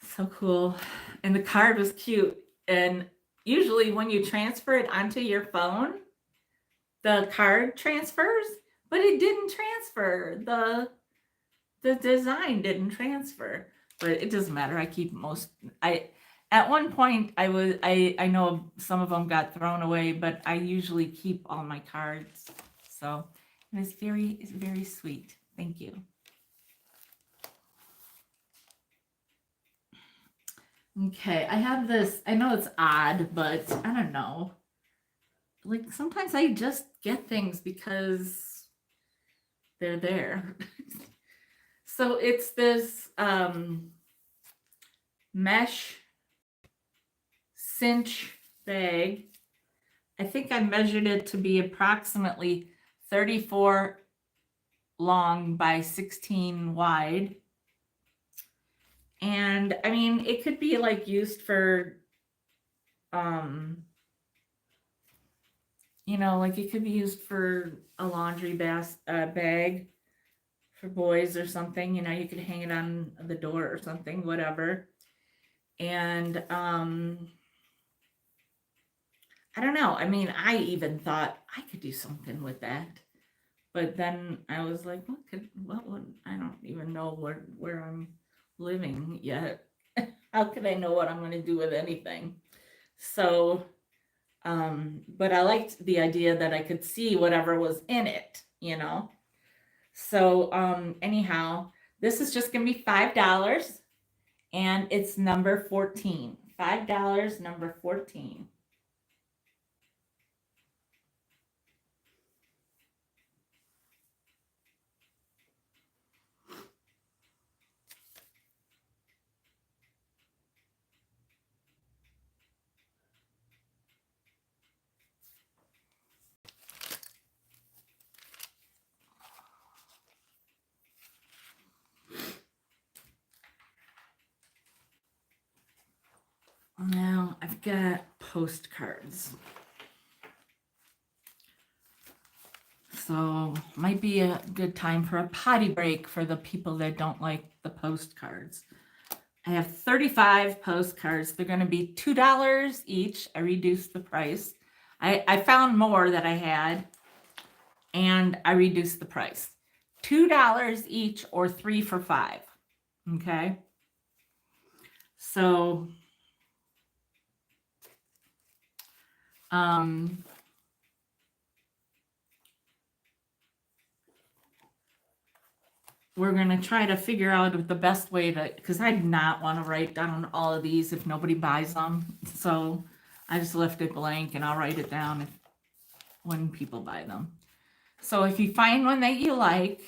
So cool. And the card was cute. And usually when you transfer it onto your phone, the card transfers, but it didn't transfer. The design didn't transfer, but it doesn't matter. I keep at one point I know some of them got thrown away, but I usually keep all my cards. So it's very sweet. Thank you. Okay, I have this. I know it's odd, but I don't know. Like sometimes I just get things because they're there. So it's this mesh cinch bag I think I measured it to be approximately 34 long by 16 wide. And I mean, it could be like used for, like it could be used for a laundry bag for boys or something. You could hang it on the door or something, whatever. And I don't know. I mean, I even thought I could do something with that. But then I was like, I don't even know where I'm living yet. How could I know what I'm going to do with anything? So, but I liked the idea that I could see whatever was in it, So, anyhow, this is just going to be $5 and it's number 14. $5, number 14. Now I've got postcards. So might be a good time for a potty break for the people that don't like the postcards. I have 35 postcards. They're going to be $2 each. I reduced the price. I found more that I had, and I reduced the price. $2 each or 3 for $5. Okay. So, we're going to try to figure out the best way to, because I do not want to write down all of these if nobody buys them. So I just left it blank and I'll write it down when people buy them. So if you find one that you like,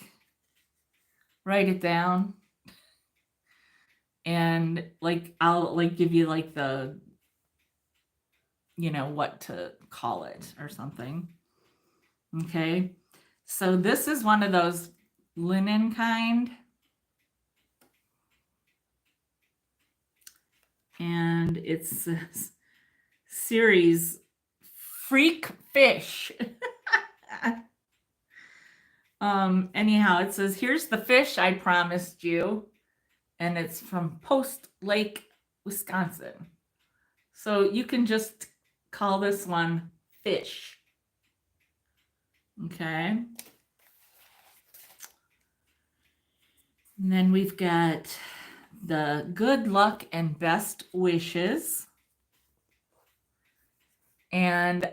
write it down. And I'll give you the, what to call it or something. Okay. So this is one of those linen kind. And it's a series Freak Fish. Anyhow, it says, here's the fish I promised you. And it's from Post Lake, Wisconsin. So you can just call this one Fish. Okay. And then we've got the Good Luck and Best Wishes. And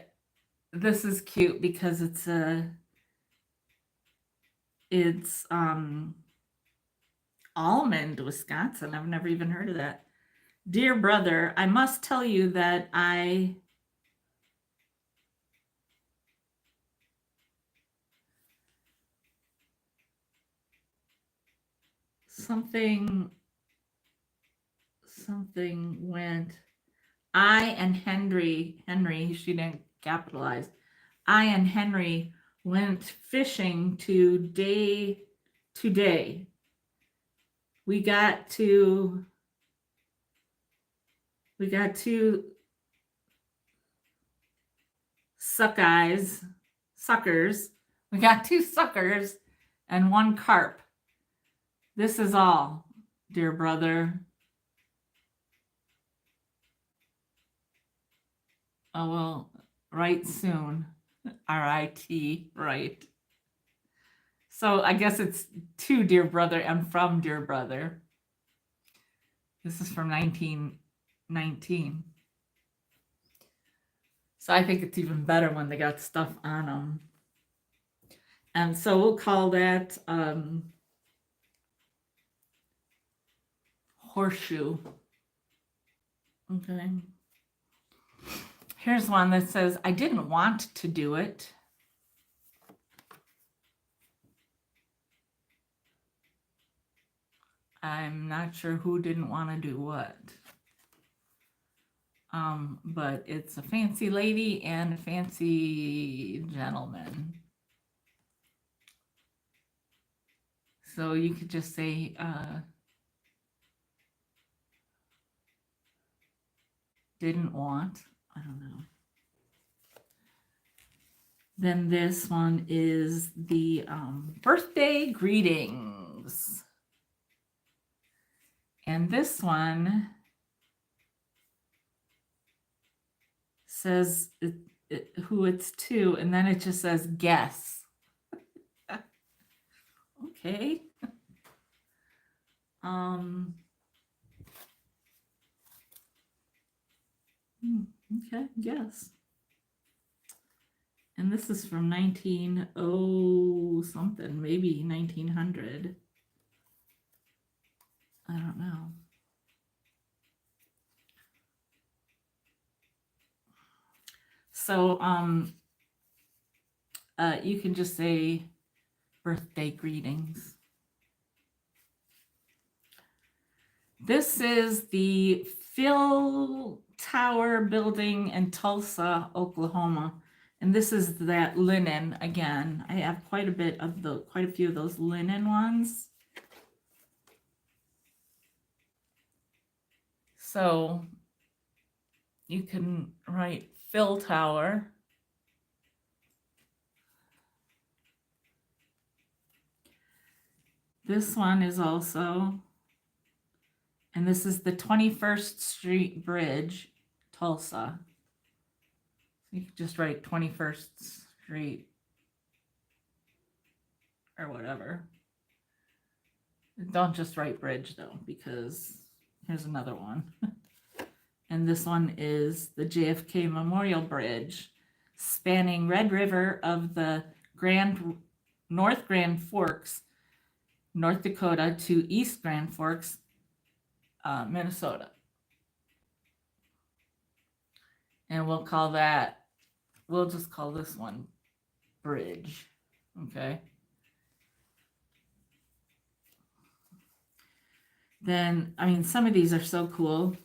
this is cute because it's Almond, Wisconsin. I've never even heard of that. Dear brother, I must tell you that something went. I and Henry, she didn't capitalize. I and Henry went fishing today. We got two suckers. We got 2 suckers and 1 carp. This is all, dear brother. Oh, well, write soon. R-I-T, right. So I guess it's to dear brother and from dear brother. This is from 1919. So I think it's even better when they got stuff on them. And so we'll call that horseshoe. Okay. Here's one that says, I didn't want to do it. I'm not sure who didn't want to do what. But it's a fancy lady and a fancy gentleman. So you could just say, didn't want. I don't know. Then this one is the birthday greetings. And this one says who it's to, and then it just says guess. Okay. Okay, guess. And this is from 1900 something, maybe 1900. I don't know. So you can just say birthday greetings. This is the Phil Tower building in Tulsa, Oklahoma. And this is that linen again. I have quite a few of those linen ones. So you can write Phil Tower. This one is also, and this is the 21st Street Bridge, Tulsa. You can just write 21st Street or whatever. Don't just write bridge though, because here's another one. And this one is the JFK Memorial Bridge, spanning Red River of the North Grand Forks, North Dakota to East Grand Forks, Minnesota. And we'll just call this one bridge. Okay. Then, I mean, some of these are so cool.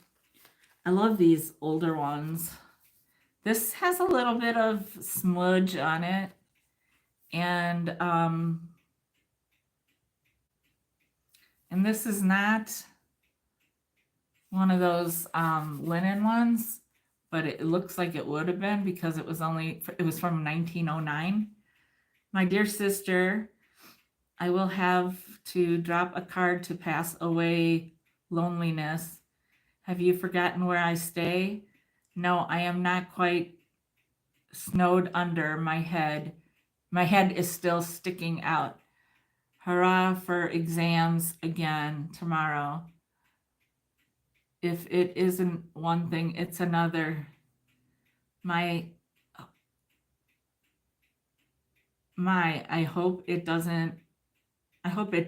I love these older ones. This has a little bit of smudge on it. And this is not one of those linen ones, but it looks like it would have been because it was from 1909. My dear sister, I will have to drop a card to pass away loneliness. Have you forgotten where I stay? No, I am not quite snowed under my head. My head is still sticking out. Hurrah for exams again tomorrow. If it isn't one thing, it's another. I hope it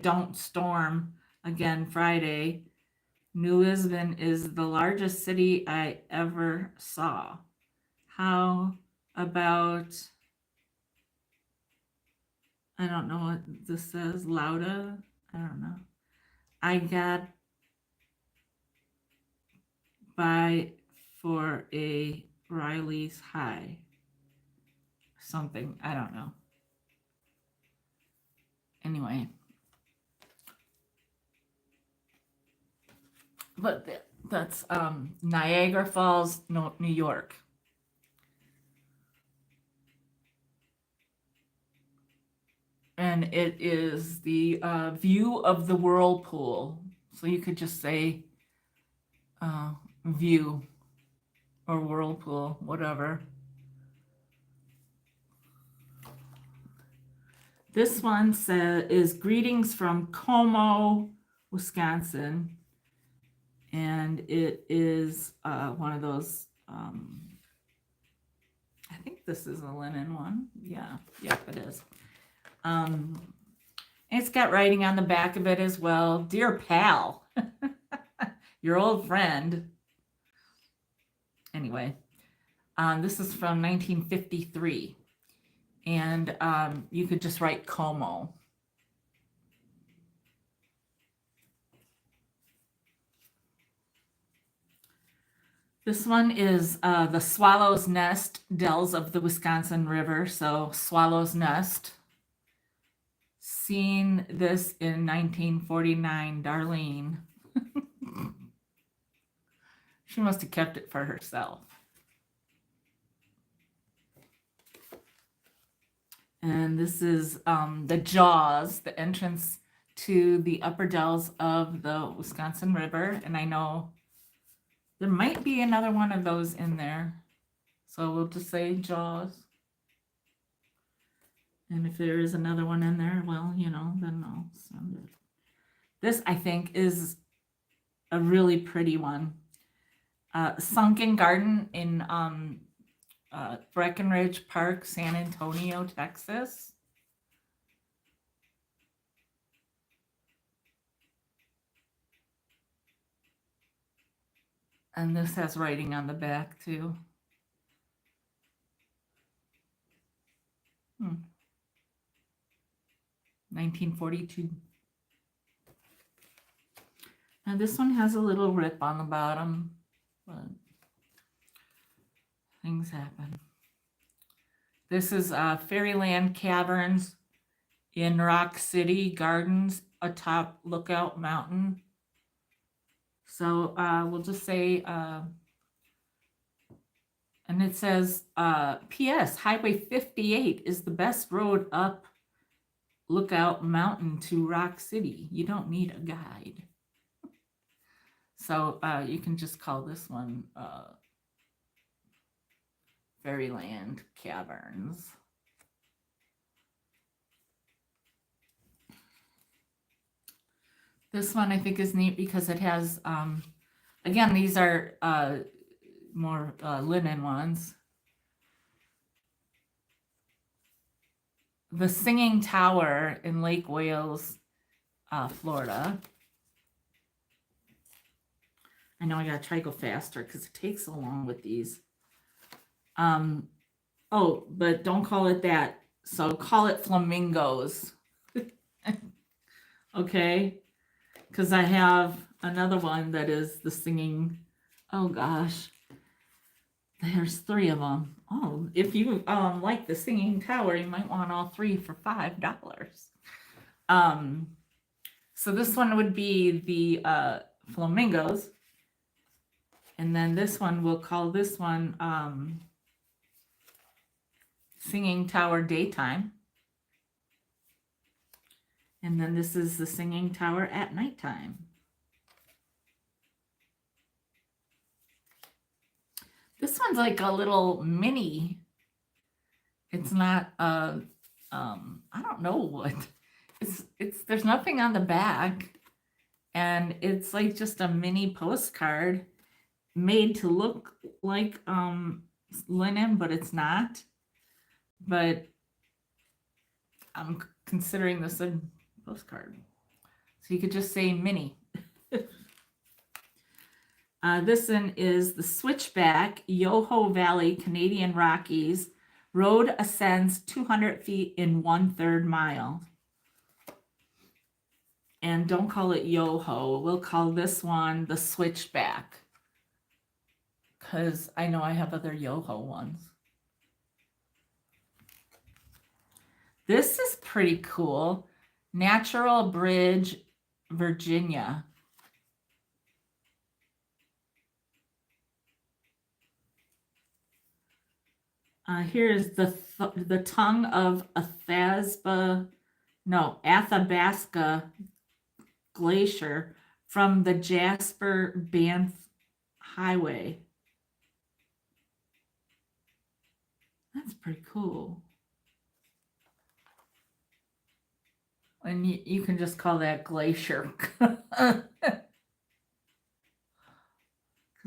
don't storm again Friday. New Lisbon is the largest city I ever saw. How about, I don't know what this says, Lauda? I don't know. I got by for a Riley's high. Something, I don't know. Anyway. But that's Niagara Falls, New York. And it is the view of the whirlpool. So you could just say view or whirlpool, whatever. This one is greetings from Como, Wisconsin. And it is one of those, I think this is a linen one. Yeah, it is. It's got writing on the back of it as well. Dear pal, your old friend. Anyway, this is from 1953. And you could just write Como. This one is the Swallow's Nest Dells of the Wisconsin River. So Swallow's Nest. Seen this in 1949, Darlene. She must have kept it for herself. And this is the Jaws, the entrance to the upper dells of the Wisconsin River. And I know there might be another one of those in there. So we'll just say Jaws. And if there is another one in there, well, you know, then I'll send it. This, I think, is a really pretty one. Sunken Garden in Breckenridge Park, San Antonio, Texas. And this has writing on the back too. 1942. And this one has a little rip on the bottom, but things happen. This is Fairyland Caverns in Rock City Gardens atop Lookout Mountain. So we'll just say, and it says, P.S. Highway 58 is the best road up Lookout Mountain to Rock City. You don't need a guide. So you can just call this one Fairyland Caverns. This one I think is neat because it has, again, these are more linen ones. The Singing Tower in Lake Wales, Florida. I know I gotta try to go faster because it takes so long with these. Oh, but don't call it that. So call it flamingos. Okay. Because I have another one that is the singing. Oh gosh. There's 3 of them. Oh, if you like the Singing Tower, you might want all 3 for $5. So this one would be the flamingos. And then this one, we'll call this one Singing Tower Daytime. And then this is the Singing Tower at nighttime. This one's like a little mini. It's not I don't know what. It's there's nothing on the back. And it's like just a mini postcard made to look like linen, but it's not. But I'm considering this a postcard. So you could just say mini. This one is the Switchback, Yoho Valley, Canadian Rockies. Road ascends 200 feet in 1/3 mile. And don't call it Yoho. We'll call this one the Switchback. Because I know I have other Yoho ones. This is pretty cool. Natural Bridge, Virginia. Here is the tongue of Athabasca Glacier from the Jasper Banff Highway. That's pretty cool. And you can just call that glacier. Because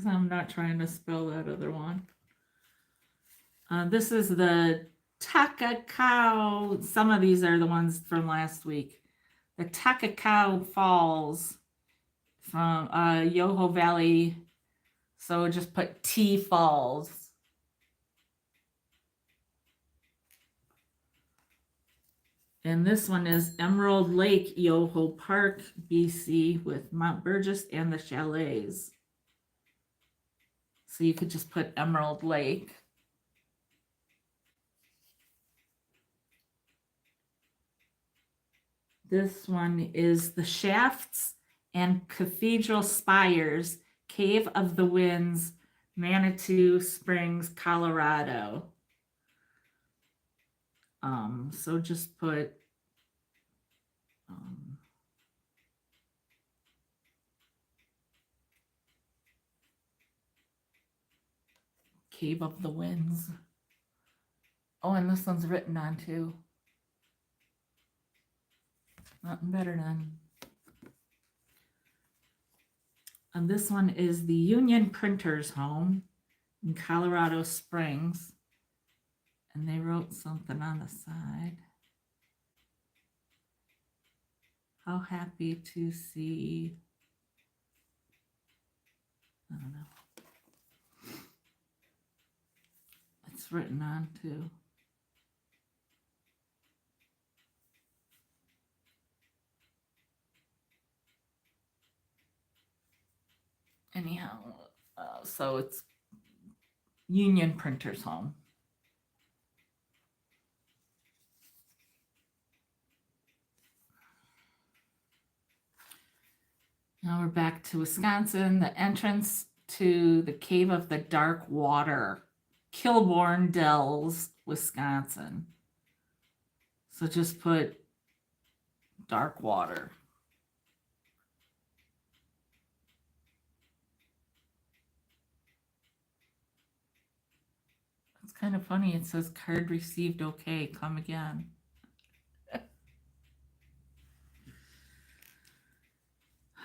I'm not trying to spell that other one. This is the Takakau. Some of these are the ones from last week. The Takakau Falls from Yoho Valley. So just put T Falls. And this one is Emerald Lake, Yoho Park, BC, with Mount Burgess and the chalets. So you could just put Emerald Lake. This one is the Shafts and Cathedral Spires, Cave of the Winds, Manitou Springs, Colorado. So just put Cave of the Winds. Oh, and this one's written on too. Nothing better than. And this one is the Union Printers Home in Colorado Springs. And they wrote something on the side. How happy to see. I don't know. It's written on too. Anyhow, so it's Union Printers Home. Now we're back to Wisconsin, the entrance to the Cave of the Dark Water, Kilbourne Dells, Wisconsin. So just put dark water. It's kind of funny. It says card received okay, come again.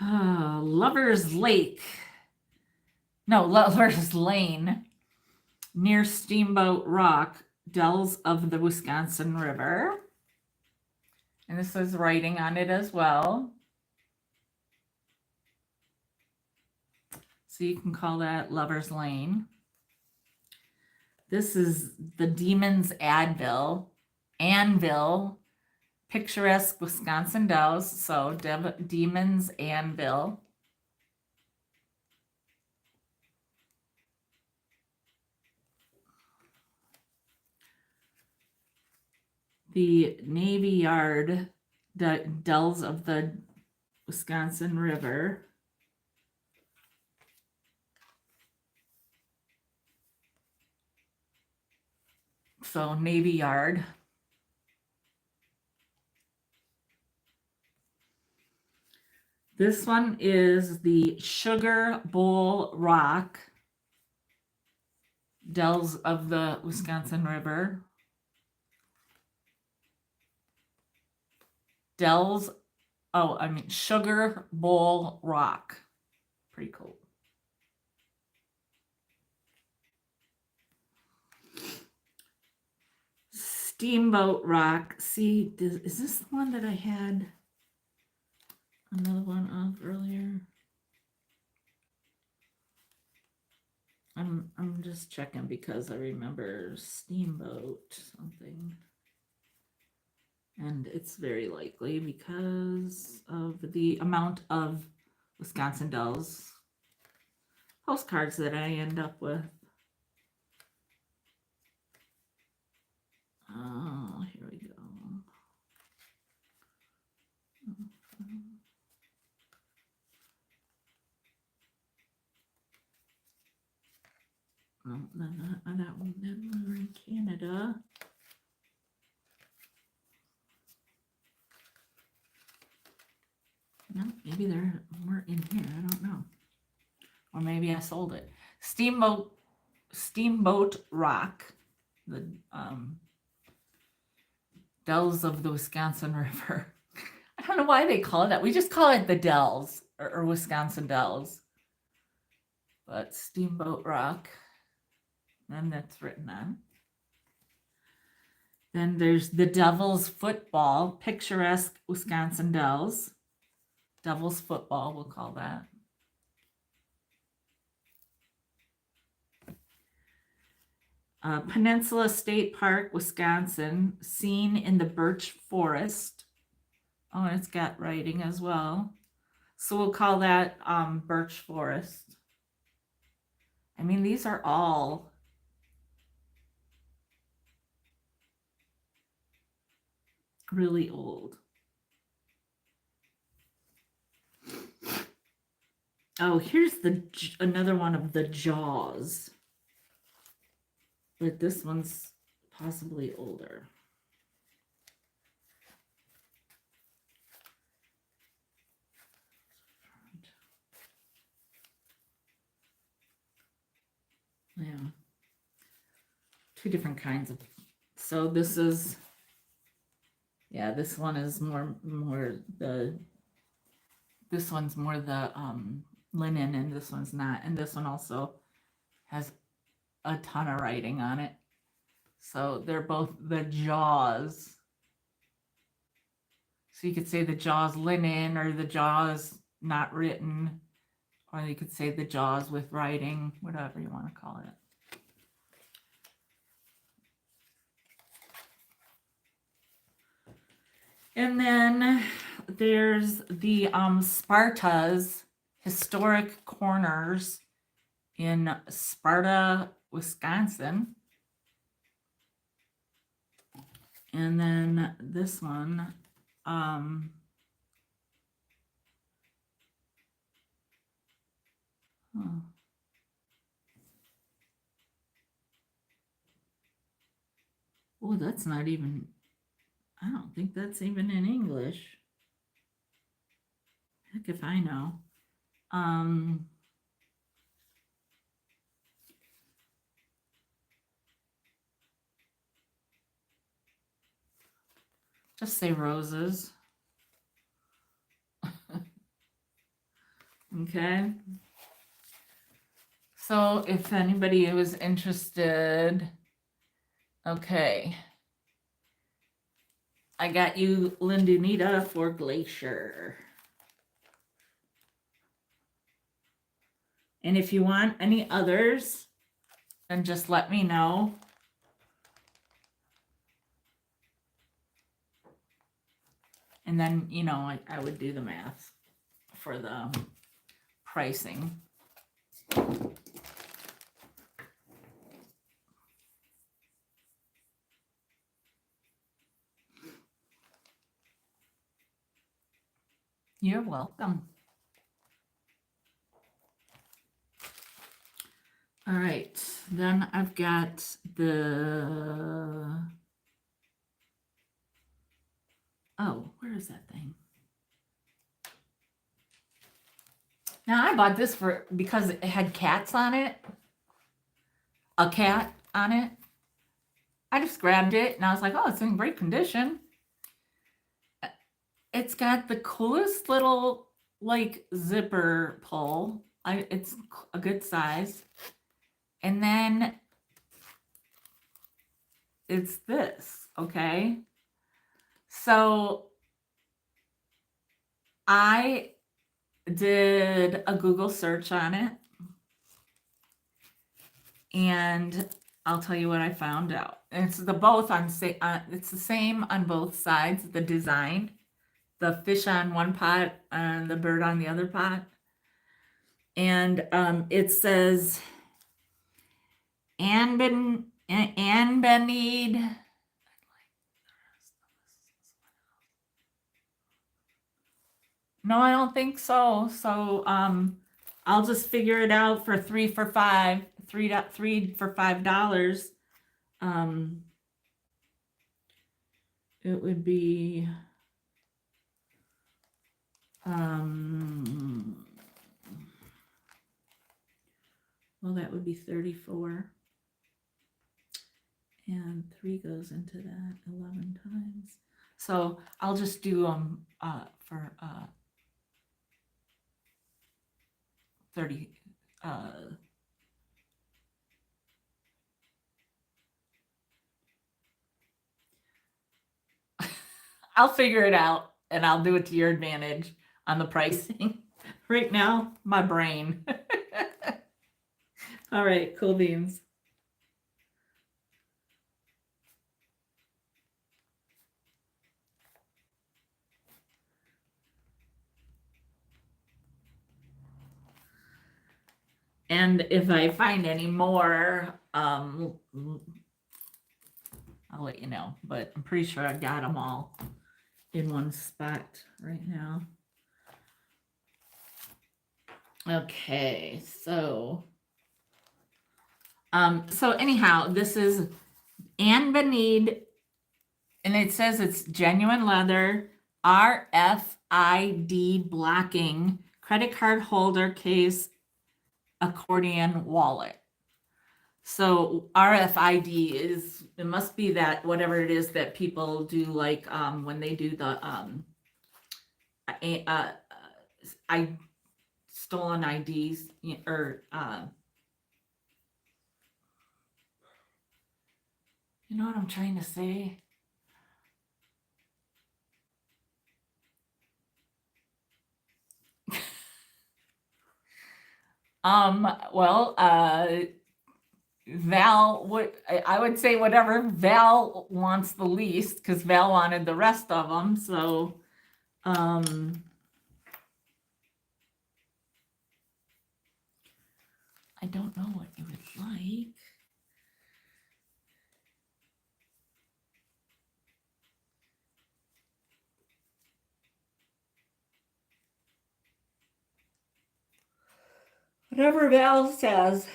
Lover's Lake. No, Lover's Lane. Near Steamboat Rock, Dells of the Wisconsin River. And this is writing on it as well. So you can call that Lover's Lane. This is the Demon's Anvil, picturesque Wisconsin Dells. So Demon's Anvil. The Navy Yard, Dells of the Wisconsin River. So Navy Yard. This one is the Sugar Bowl Rock, Dells of the Wisconsin River. Sugar Bowl Rock. Pretty cool. Steamboat Rock. See, is this the one that I had another one of earlier? I'm just checking because I remember Steamboat something. And it's very likely because of the amount of Wisconsin Dells postcards that I end up with. Oh, here we go. Oh, not that one. Then we were in Canada. No, maybe they're more in here. I don't know. Or maybe I sold it. Steamboat Rock, the Dells of the Wisconsin River. I don't know why they call it that. We just call it the Dells or Wisconsin Dells. But Steamboat Rock, and that's written on. Then there's the Devil's Football, picturesque Wisconsin Dells. Devil's Football, we'll call that. Peninsula State Park, Wisconsin, seen in the birch forest. Oh, and it's got writing as well. So we'll call that birch forest. I mean, these are all really old. Oh, here's another one of the Jaws. But this one's possibly older. Yeah. Two different kinds of. So this is, yeah, this one is more the, this one's more the linen, and this one's not. And this one also has a ton of writing on it. So they're both the Jaws. So you could say the Jaws linen, or the Jaws not written, or you could say the Jaws with writing, whatever you want to call it. And then there's the Sparta's Historic Corners in Sparta, Wisconsin. And then this one, oh, that's not even, I don't think that's even in English. Heck if I know. Just say roses. Okay. So if anybody was interested, okay. I got you Lindunita for Glacier. And if you want any others, then just let me know. And then, you know, I would do the math for the pricing. You're welcome. All right, then I've got the, oh, where is that thing? Now I bought this because it had cats on it. A cat on it. I just grabbed it and I was like, oh, it's in great condition. It's got the coolest little like zipper pull. It's a good size. And then it's this, okay? So I did a Google search on it, and I'll tell you what I found out. It's the both on it's the same on both sides, the design. The fish on one pot and the bird on the other pot. And it says Anbenid. No, I don't think so. So I'll just figure it out for three for $5. It would be well, that would be 34. And 3 goes into that 11 times. So I'll just do for 30. I'll figure it out and I'll do it to your advantage on the pricing. Right now, my brain. All right, cool beans. And if I find any more, I'll let you know. But I'm pretty sure I got them all in one spot right now. Okay, so anyhow, this is Anne Benede, and it says it's genuine leather, RFID blocking, credit card holder case, accordion wallet. So RFID is, it must be that whatever it is that people do, like when they do the I stolen IDs, or you know what I'm trying to say? Well, Val, I would say whatever Val wants the least, because Val wanted the rest of them. So, I don't know what you would like. Whatever Val says.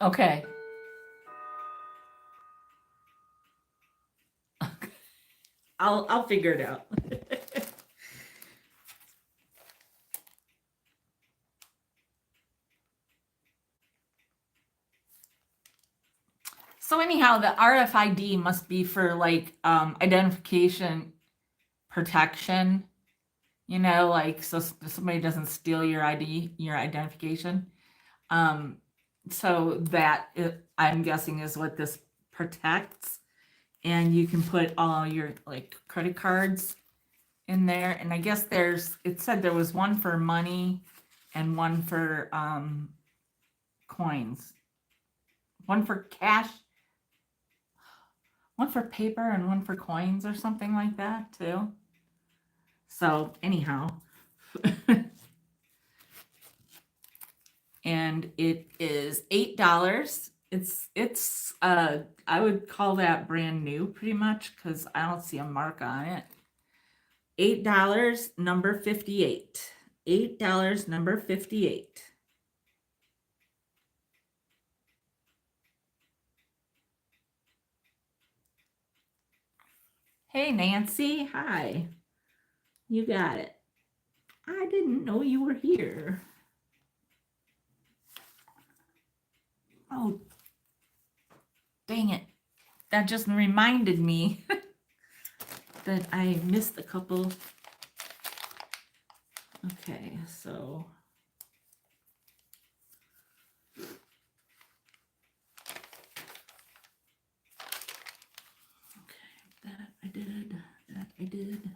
Okay. I'll figure it out. So anyhow, the RFID must be for like identification protection, like so somebody doesn't steal your ID, your identification. So that I'm guessing is what this protects. And you can put all your like credit cards in there. And I guess it said there was one for money and one for coins, one for cash, one for paper, and one for coins or something like that too. So anyhow, and it is $8. It's I would call that brand new pretty much, because I don't see a mark on it. $8, number 58. $8, number 58. Hey Nancy, hi. You got it. I didn't know you were here. Oh, dang it. That just reminded me that I missed a couple. Okay, so. Okay, that I did. That I did.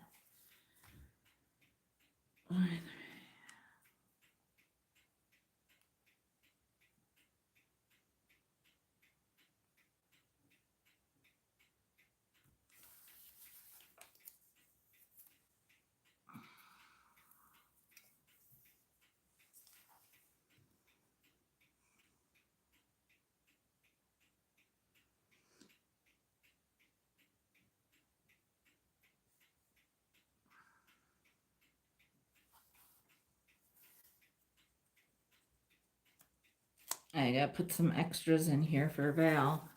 I gotta put some extras in here for Val.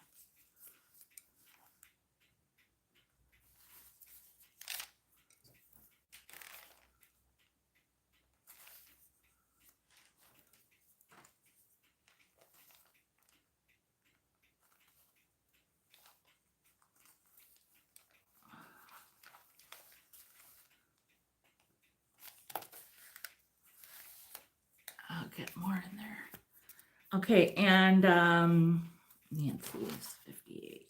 I'll get more in there. Okay, and Nancy's 58.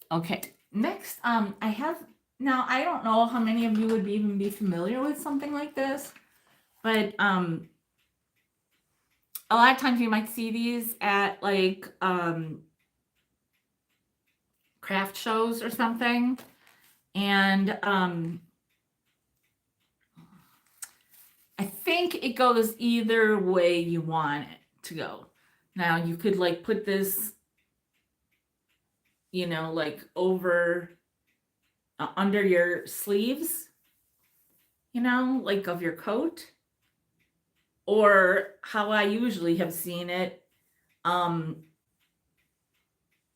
Okay, next, I have, now I don't know how many of you would even be familiar with something like this, but a lot of times you might see these at like craft shows or something, and I think it goes either way you want it to go. Now you could like put this, like over under your sleeves, like of your coat, or how I usually have seen it, um,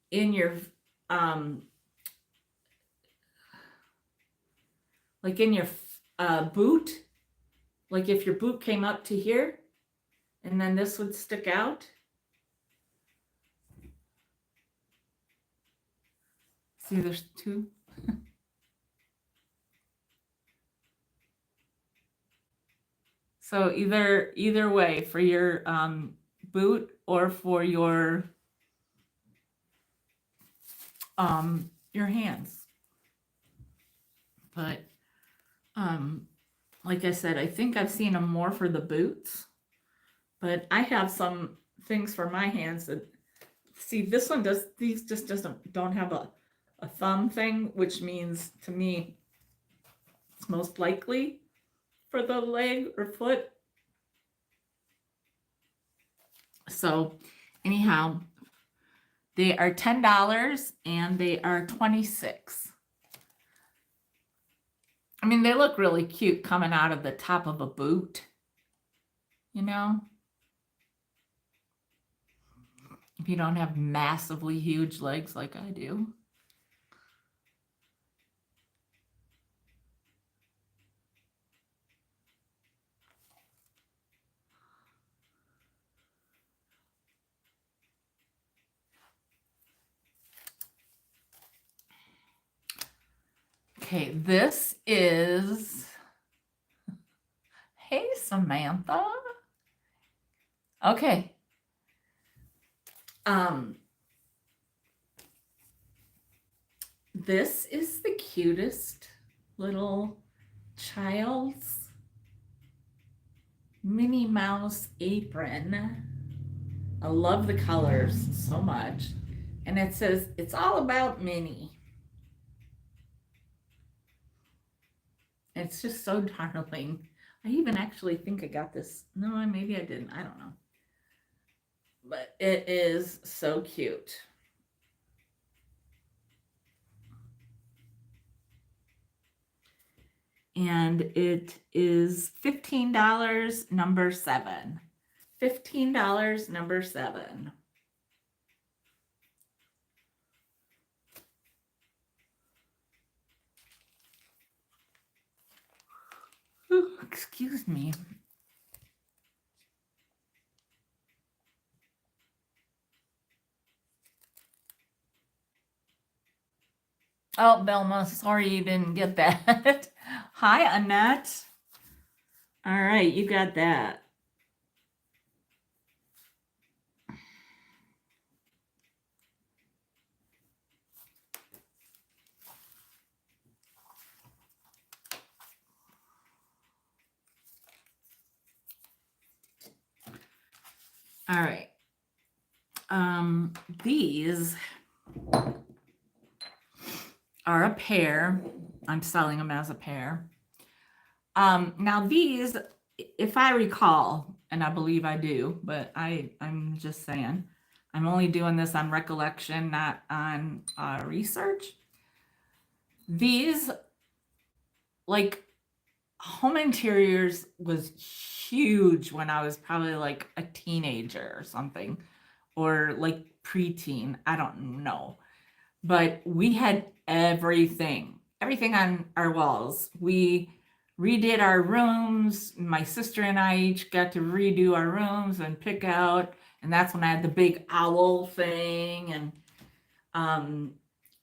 in your, um, like in your boot, like if your boot came up to here, and then this would stick out. See, there's two. So either way, for your boot or for your hands. But like I said, I think I've seen them more for the boots, but I have some things for my hands that, see, this one does, these just don't have a thumb thing, which means to me it's most likely for the leg or foot. So anyhow, they are $10 and they are 26. I mean, they look really cute coming out of the top of a boot, if you don't have massively huge legs like I do. Okay, this is, hey, Samantha. Okay. This is the cutest little child's Minnie Mouse apron. I love the colors so much. And it says, it's all about Minnie. It's just so darling. I even actually think I got this. No, maybe I didn't. I don't know. But it is so cute. And it is $15, number 7. $15, number 7. Ooh, excuse me. Oh, Belma, sorry you didn't get that. Hi, Annette. All right, you got that. All right. These are a pair. I'm selling them as a pair. Now these, if I recall, and I believe I do, but I'm just saying, I'm only doing this on recollection, not on research. These, like, home interiors was huge when I was probably like a teenager or something, or like preteen. I don't know. But we had everything on our walls. We redid our rooms. My sister and I each got to redo our rooms and pick out. And that's when I had the big owl thing. And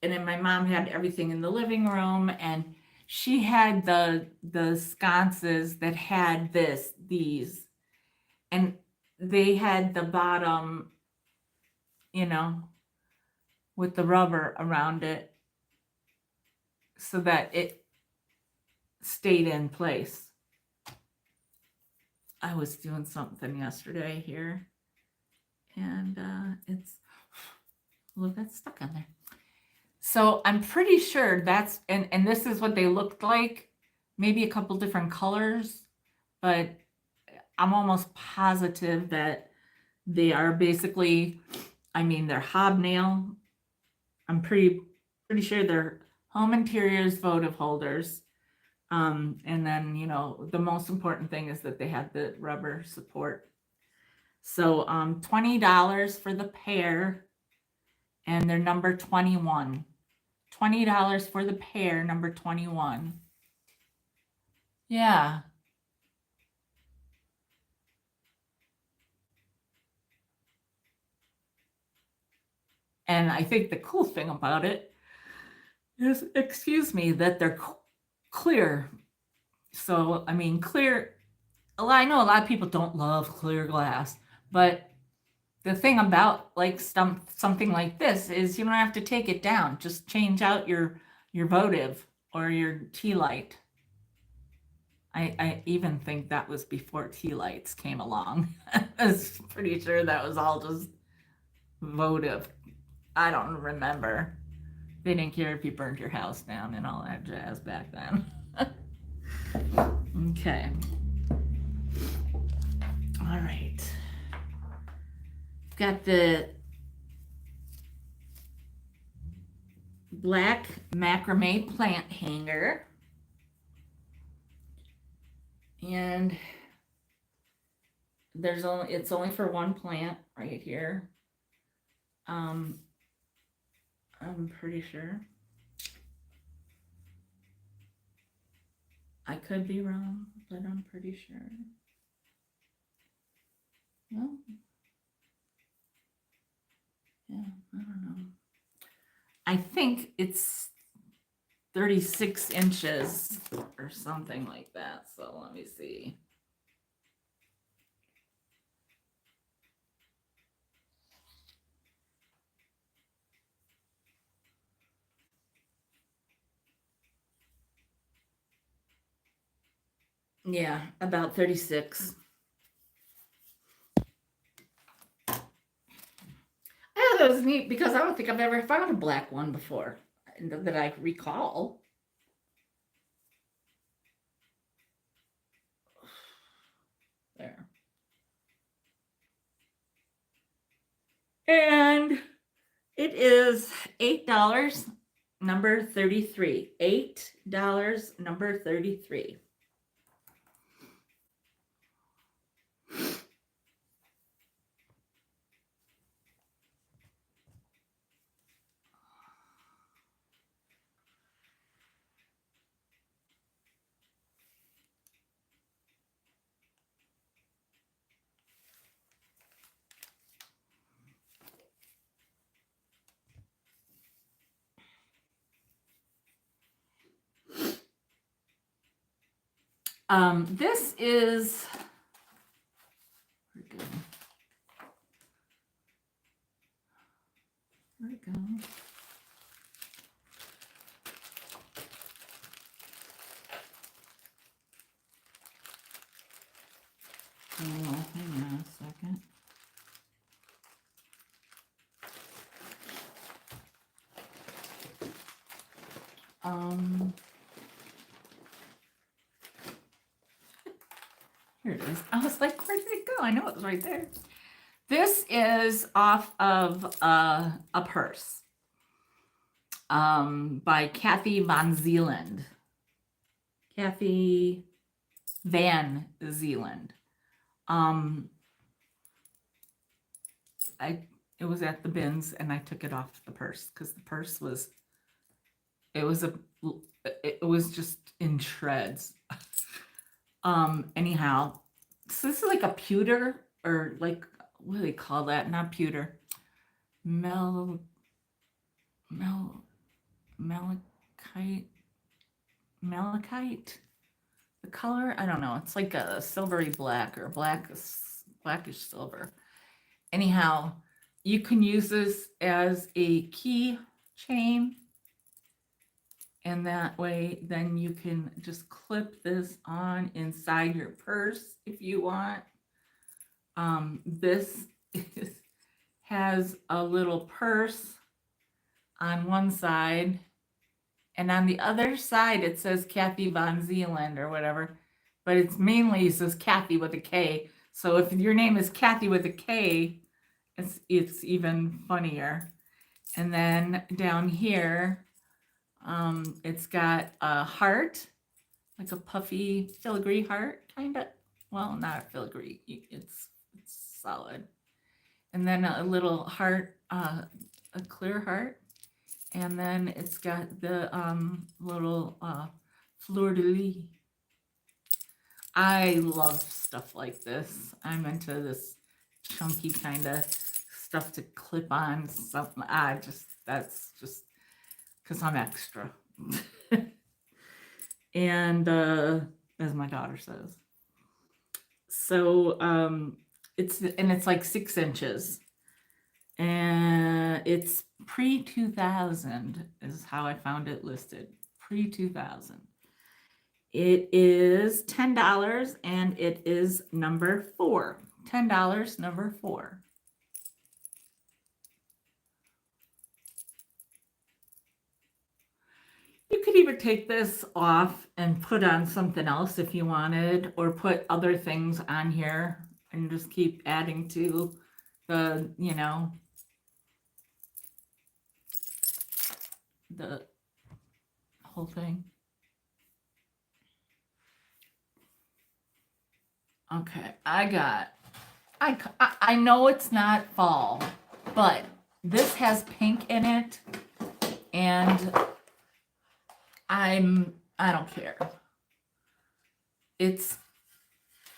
then my mom had everything in the living room, and she had the sconces that had these, and they had the bottom, with the rubber around it. so that it stayed in place. I was doing something yesterday here, and it's a little bit stuck on there. So I'm pretty sure that's, and this is what they looked like, maybe a couple different colors, but I'm almost positive that they are basically, I mean, they're hobnail. I'm pretty sure they're home interiors votive holders. And then, you know, the most important thing is that they have the rubber support. So $20 for the pair, and they're number 21. $20 for the pair, number 21. Yeah. And I think the cool thing about it is, excuse me, that they're clear. So, I mean, clear, I know a lot of people don't love clear glass, but the thing about like something like this is you don't have to take it down. Just change out your votive or your tea light. I even think that was before tea lights came along. I was pretty sure that was all just votive. I don't remember. They didn't care if you burned your house down and all that jazz back then. Okay. All right. Got the black macrame plant hanger. And it's only for one plant right here. I'm pretty sure. I could be wrong, but I'm pretty sure. Well, yeah, I don't know. I think it's 36 inches or something like that. So let me see. Yeah, about 36. I thought that was neat because I don't think I've ever found a black one before that I recall. There. And it is $8, number 33. $8, number 33. This is, where'd it go? Oh, hang on a second. Here it is. I was like, where did it go? I know it was right there. This is off of a purse by Kathy Van Zeeland. Kathy Van Zeeland. It was at the bins and I took it off the purse because the purse was, it was just in shreds. Anyhow, so this is like a pewter, or like, what do they call that? Not pewter. Malachite. The color, I don't know. It's like a silvery black or blackish silver. Anyhow, you can use this as a key chain. And that way, then you can just clip this on inside your purse if you want. This has a little purse on one side, and on the other side it says Kathy Von Zealand or whatever, but it's mainly it says Kathy with a K. So if your name is Kathy with a K, it's even funnier. And then down here, it's got a heart, like a puffy filigree heart, kind of. Well, not a filigree. It's solid. And then a little heart, a clear heart. And then it's got the little fleur de lis. I love stuff like this. I'm into this chunky kind of stuff to clip on something. That's just because I'm extra. And as my daughter says. So it's like 6 inches. And it's pre-2000 is how I found it listed. Pre-2000. It is $10 and it is number 4. $10, number 4. You could even take this off and put on something else if you wanted, or put other things on here and just keep adding to the, the whole thing. Okay, I know it's not fall, but this has pink in it, and I don't care. It's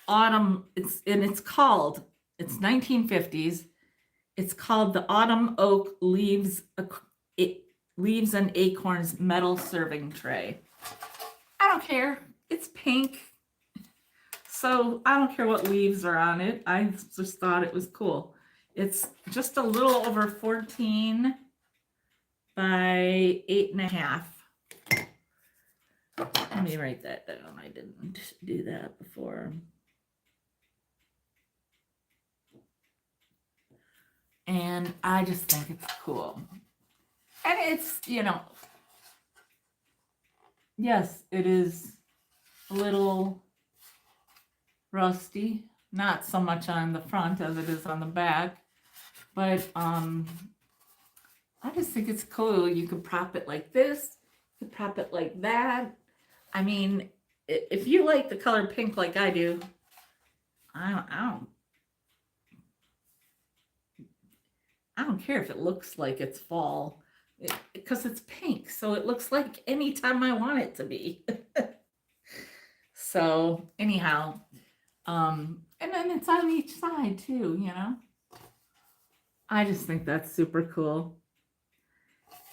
autumn. It's 1950s. It's called the Autumn Oak Leaves and Acorns Metal Serving Tray. I don't care. It's pink. So I don't care what leaves are on it. I just thought it was cool. It's just a little over 14 by 8.5. Let me write that down. I didn't do that before. And I just think it's cool. And it's, yes, it is a little rusty. Not so much on the front as it is on the back. But I just think it's cool. You could prop it like this. You could prop it like that. I mean, if you like the color pink like I do, I don't care if it looks like it's fall, because it's pink, so it looks like any time I want it to be. So anyhow, and then it's on each side too, I just think that's super cool.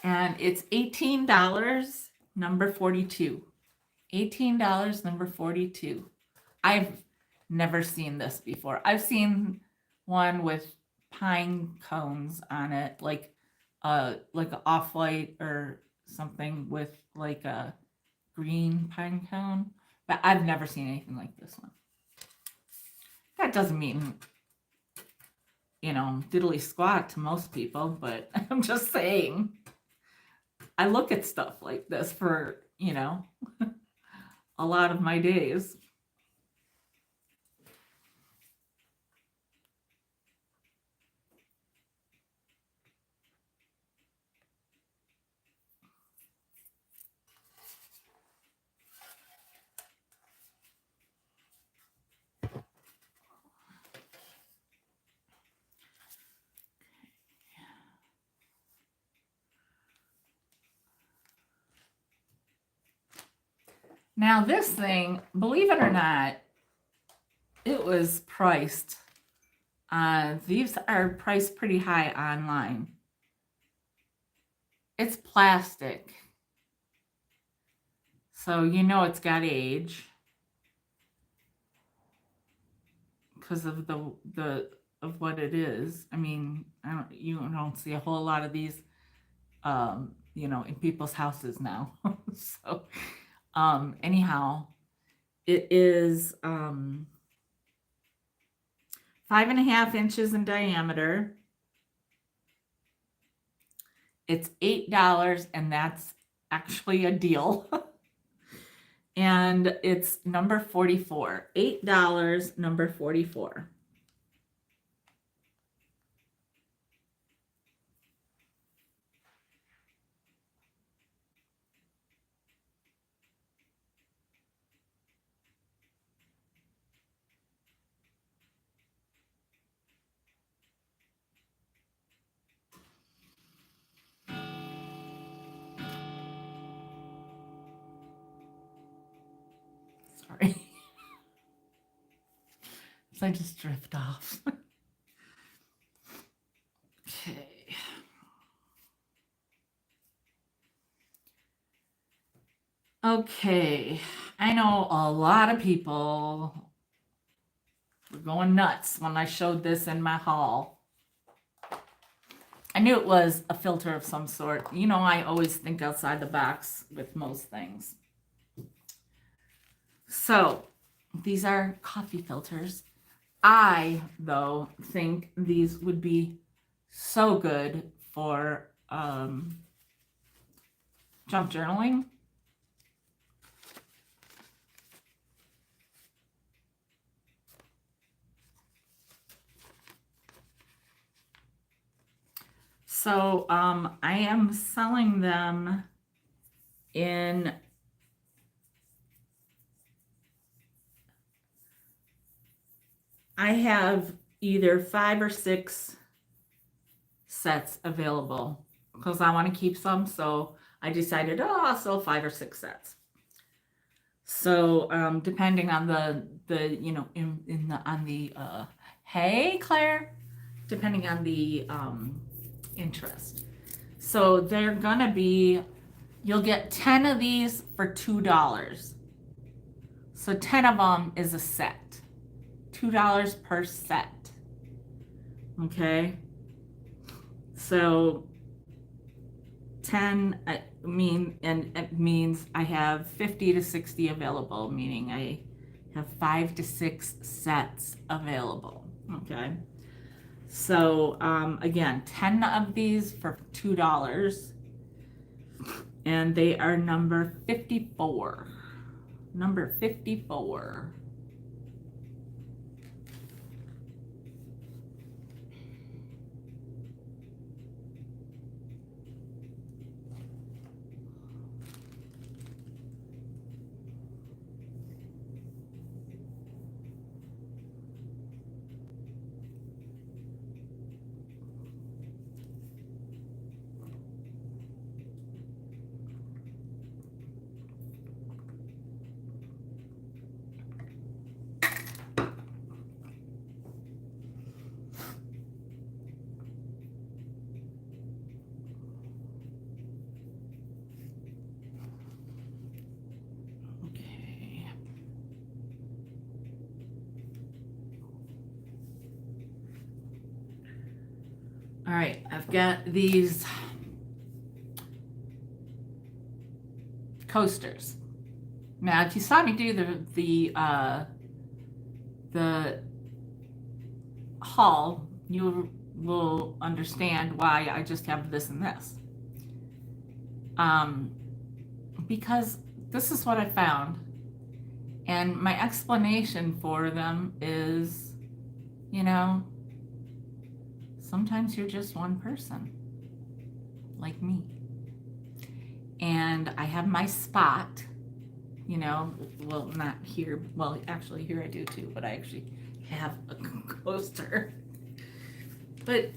And it's $18, number 42. $18, number 42. I've never seen this before. I've seen one with pine cones on it, like an off-white or something with like a green pine cone. But I've never seen anything like this one. That doesn't mean, diddly squat to most people, but I'm just saying. I look at stuff like this for, a lot of my days. Now this thing, believe it or not, it was priced. These are priced pretty high online. It's plastic. So it's got age. Because of the of what it is. I mean, you don't see a whole lot of these in people's houses now. So, anyhow, it is 5.5 inches in diameter. It's $8, and that's actually a deal. And it's number 44. $8, number 44. Sorry. So I just drift off. Okay. Okay. I know a lot of people were going nuts when I showed this in my haul. I knew it was a filter of some sort. I always think outside the box with most things. So, these are coffee filters. I, though, think these would be so good for junk journaling. So I am selling them in I have either 5 or 6 sets available because I want to keep some. So I decided, I'll sell 5 or 6 sets. So depending on the hey Claire, depending on the interest. So they're gonna be, you'll get 10 of these for $2. So 10 of them is a set. $2 per set. Okay. So 10 it means I have 50 to 60 available, meaning I have 5 to 6 sets available. Okay. So again, 10 of these for $2, and they are number 54. Number 54. All right, I've got these coasters. Now, if you saw me do the haul, you will understand why I just have this and this. Because this is what I found, and my explanation for them is, sometimes you're just one person, like me. And I have my spot, well, not here. Well, actually, here I do too, but I actually have a coaster. But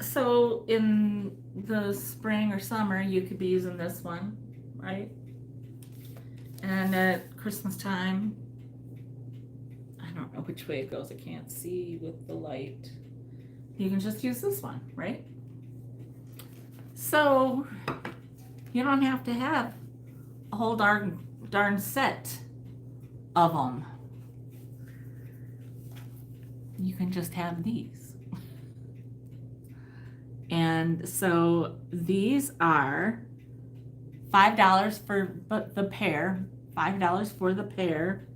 so in the spring or summer, you could be using this one, right? And at Christmas time, I don't know which way it goes. I can't see with the light. You can just use this one, right? So you don't have to have a whole darn set of them. You can just have these. And so these are $5 for the pair. $5 for the pair.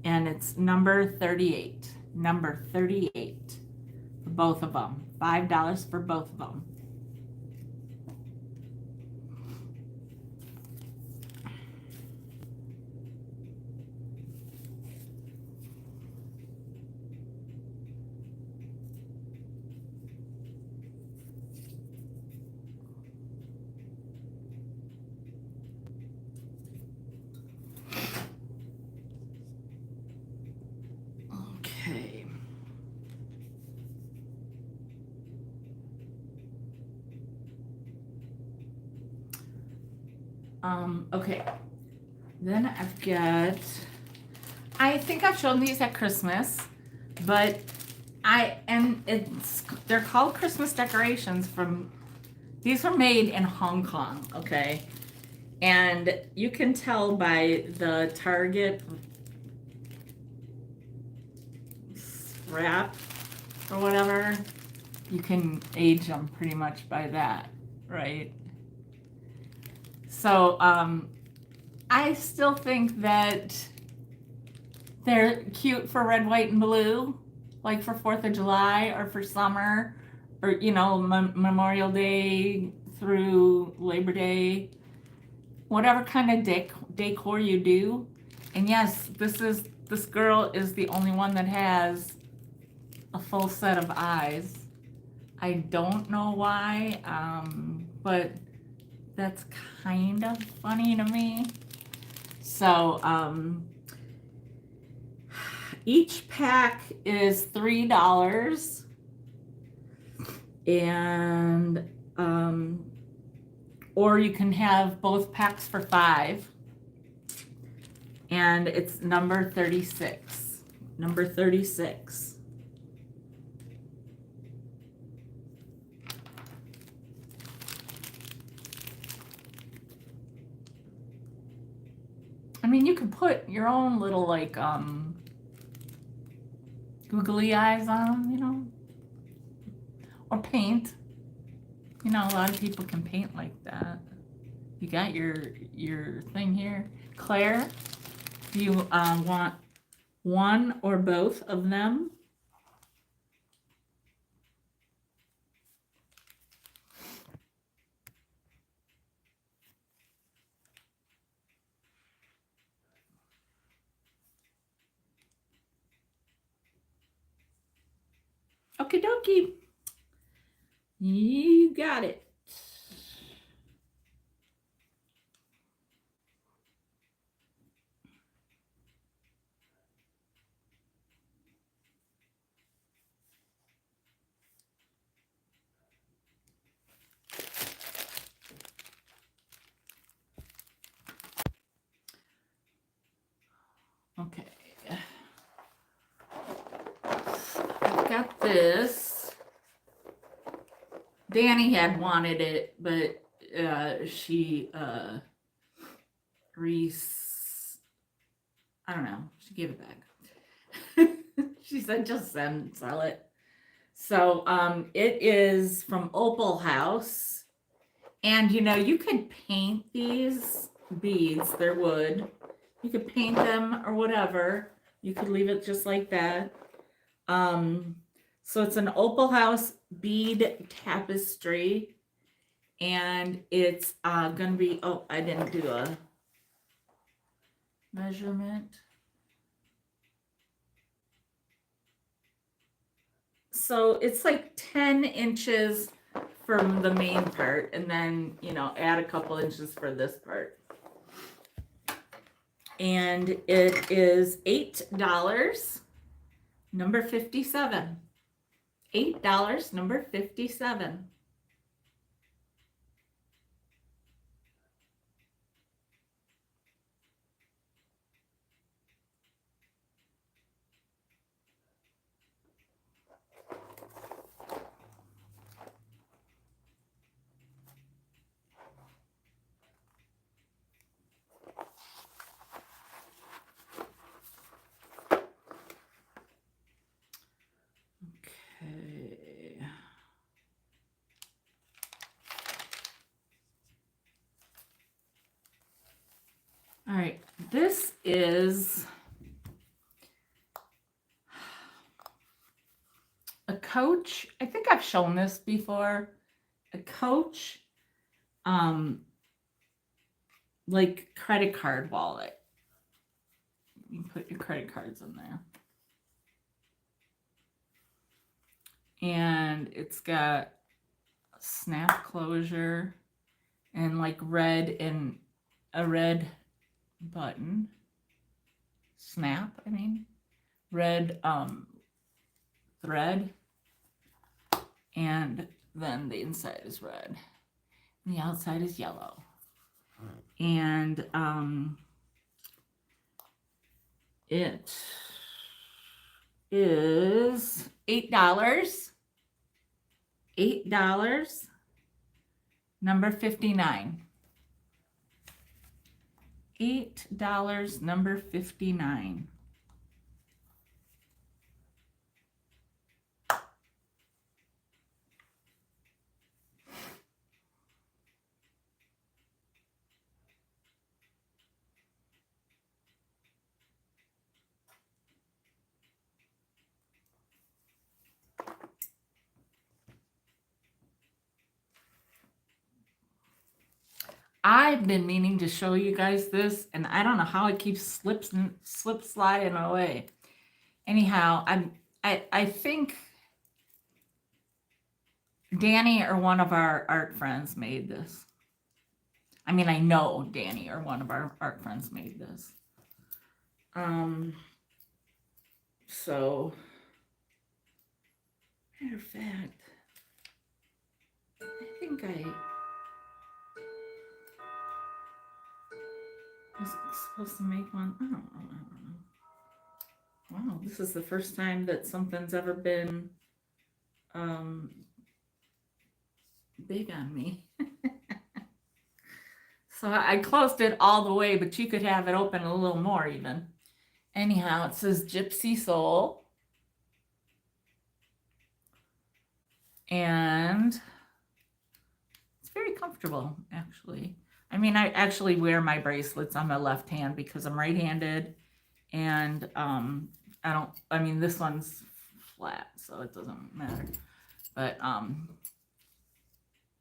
And it's number 38. Number 38 for both of them. $5 for both of them. Okay. Okay. Then I've got, I think I've shown these at Christmas, but they're called Christmas decorations these were made in Hong Kong, okay? And you can tell by the Target wrap or whatever, you can age them pretty much by that, right? So I still think that they're cute for red, white, and blue, like for 4th of July or for summer, or, you know, Memorial Day through Labor Day, whatever kind of decor you do. And yes, this girl is the only one that has a full set of eyes. I don't know why, but that's kind of funny to me. So each pack is $3, and or you can have both packs for $5, and it's number 36. Number 36. I mean, you could put your own little, like, googly eyes on them, you know, or paint. You know, a lot of people can paint like that. You got your thing here. Claire, do you want one or both of them? Okie dokie. You got it. Okay. I've got this. Danny had wanted it, but she I don't know, she gave it back. She said just sell it. So it is from Opal House, and you know, you could paint these beads. They're wood. You could paint them or whatever. You could leave it just like that. So it's an Opal House bead tapestry, and it's gonna be, oh, I didn't do a measurement. So it's like 10 inches from the main part, and then, you know, add a couple inches for this part. And it is $8, number 57. $8, number 57. Okay. This is a Coach. I think I've shown this before. A Coach, like credit card wallet. You put your credit cards in there. And it's got a snap closure and like a red button. Snap, I mean. Red thread. And then the inside is red. And the outside is yellow. And it is $8. $8. Number 59. $8, number 59. I've been meaning to show you guys this, and I don't know how it keeps slip sliding away. Anyhow, I think Danny or one of our art friends made this. I mean, I know Danny or one of our art friends made this. So, matter of fact, I think I was supposed to make one. I don't know. Wow, this is the first time that something's ever been big on me. So I closed it all the way, but you could have it open a little more even. Anyhow, it says Gypsy Soul. And it's very comfortable, actually. I mean, I actually wear my bracelets on my left hand because I'm right-handed. And I mean, this one's flat, so it doesn't matter. But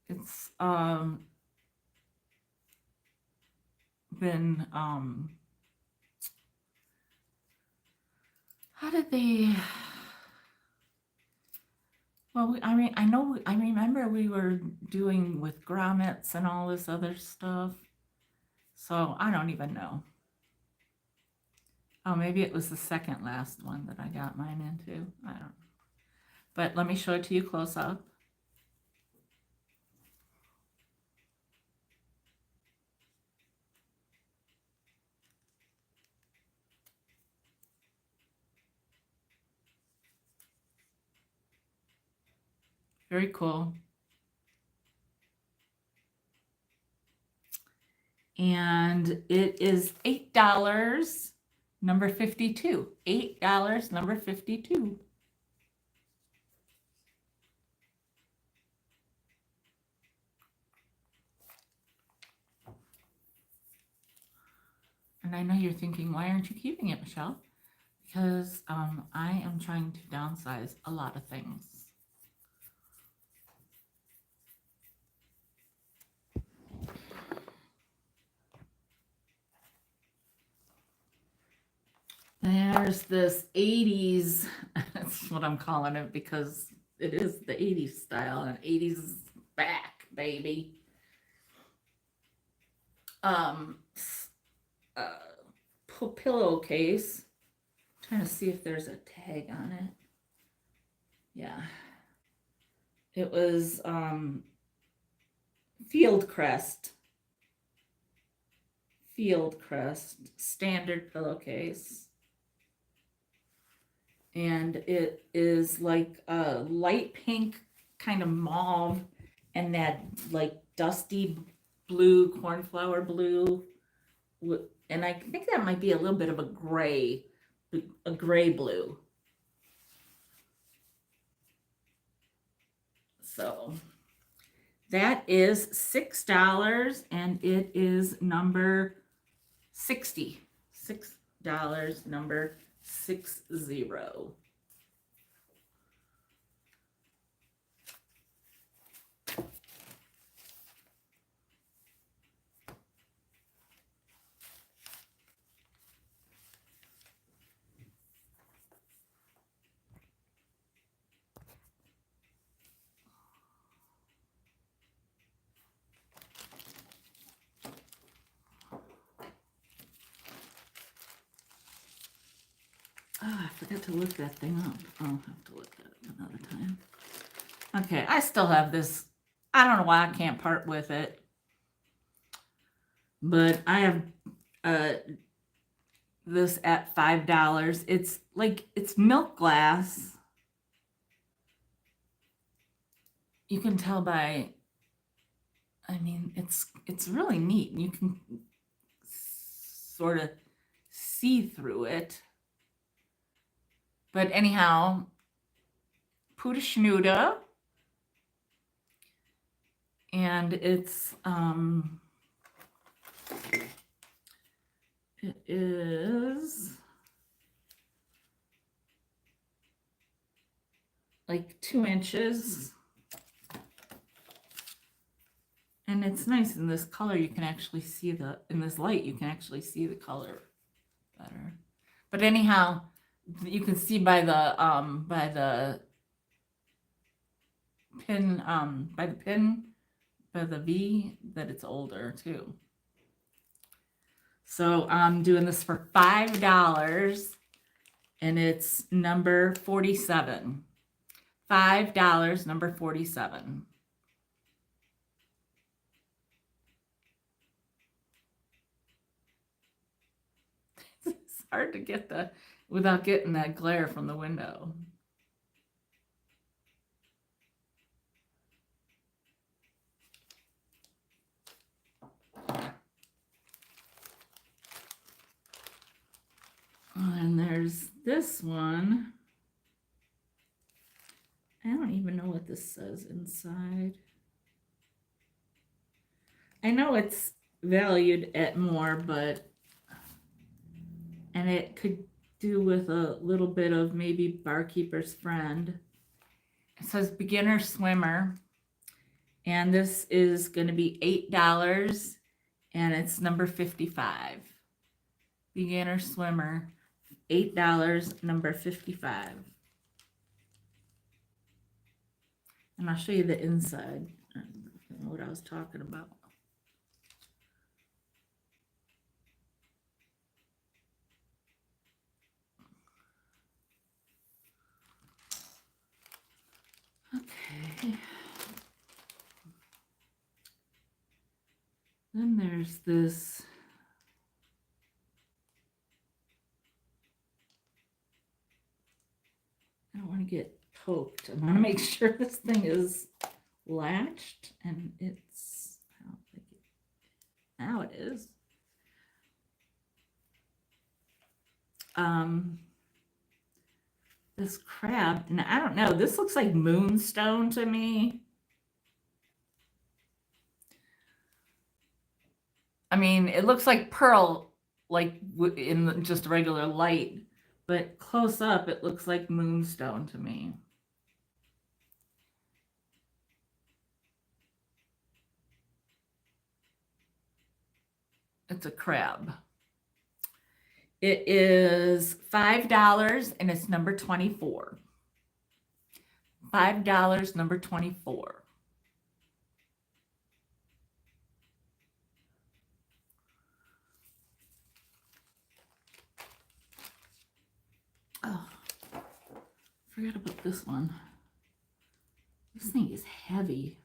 it's been how did they, well, I mean, I remember we were doing with grommets and all this other stuff, so I don't even know. Oh, maybe it was the second last one that I got mine into. I don't know. But let me show it to you close up. Very cool. And it is $8, number 52. $8, number 52. And I know you're thinking, why aren't you keeping it, Michelle? Because I am trying to downsize a lot of things. There's this 80s, that's what I'm calling it because it is the 80s style and 80s is back, baby. Pillowcase. Trying to see if there's a tag on it. Yeah. It was Fieldcrest standard pillowcase. And it is like a light pink kind of mauve and that like dusty blue, cornflower blue. And I think that might be a little bit of a gray blue. So that is $6 and it is number 60. $6, number 60. Oh, I forgot to look that thing up. I'll have to look at it another time. Okay, I still have this. I don't know why I can't part with it. But I have this at $5. It's like, it's milk glass. You can tell by, I mean, it's really neat. You can sort of see through it. But anyhow, Puta Schnuda. And it's it is like 2 inches. And it's nice in this color. You can actually see in this light, you can actually see the color better. But anyhow, you can see by the pin, by the V, that it's older too. So I'm doing this for $5, and it's number 47. $5, number 47. It's hard to get without getting that glare from the window. And there's this one. I don't even know what this says inside. I know it's valued at more, and it could do with a little bit of maybe Barkeeper's Friend. It says beginner swimmer, and this is going to be $8, and it's number 55. Beginner swimmer, $8, number 55. And I'll show you the inside. I don't know what I was talking about. Okay. Then there's this. I don't want to get poked. I want to make sure this thing is latched, and it's, I don't think it, now it is. This crab, and I don't know, this looks like moonstone to me. I mean, it looks like pearl, like in just regular light, but close up, it looks like moonstone to me. It's a crab. It is $5, and it's number 24. $5, number 24. Oh, forgot about this one. This thing is heavy.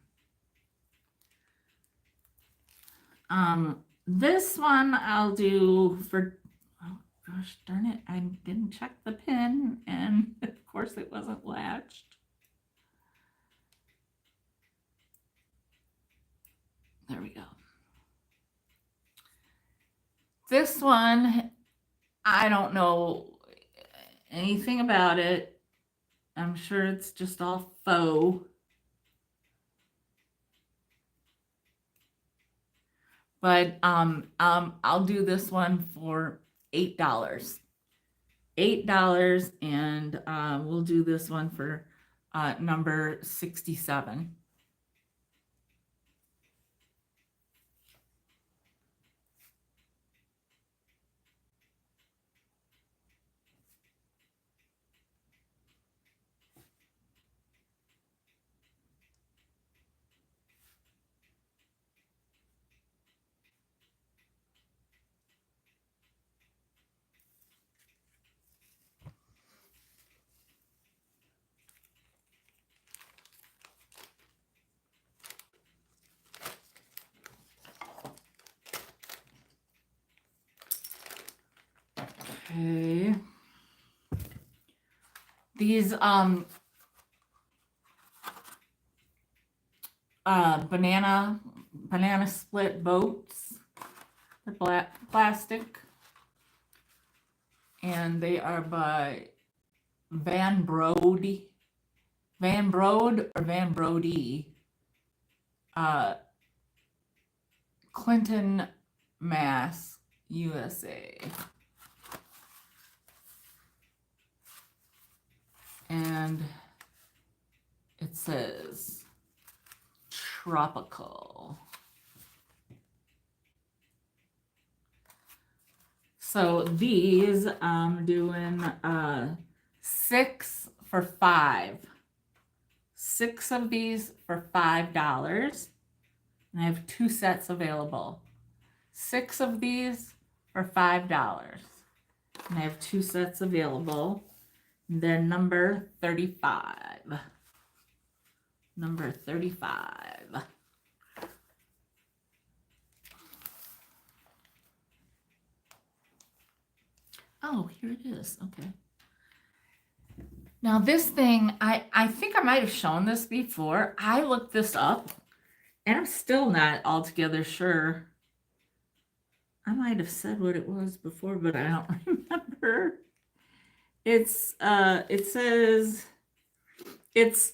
This one I'll do for, oh gosh darn it, I didn't check the pin, and of course it wasn't latched. There we go. This one, I don't know anything about it. I'm sure it's just all faux. But I'll do this one for $8. $8, and we'll do this one for number 67. Okay. These banana split boats. They're plastic. And they are by Van Brode or Van Brody. Clinton, Mass, USA. And it says tropical. So these I'm doing 6 for $5. 6 of these for $5. And I have 2 sets available. 6 of these for $5. And I have 2 sets available. They're number 35. Number 35. Oh, here it is. Okay. Now this thing, I think I might have shown this before. I looked this up and I'm still not altogether sure. I might have said what it was before, but I don't remember. It's it says it's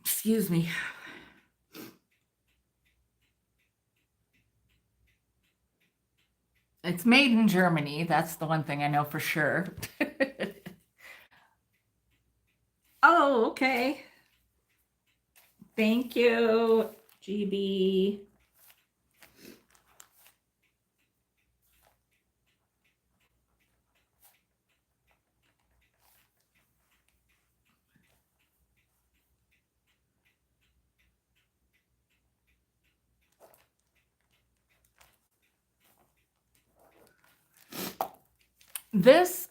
excuse me. It's made in Germany. That's the one thing I know for sure. Oh, okay. Thank you, GB. This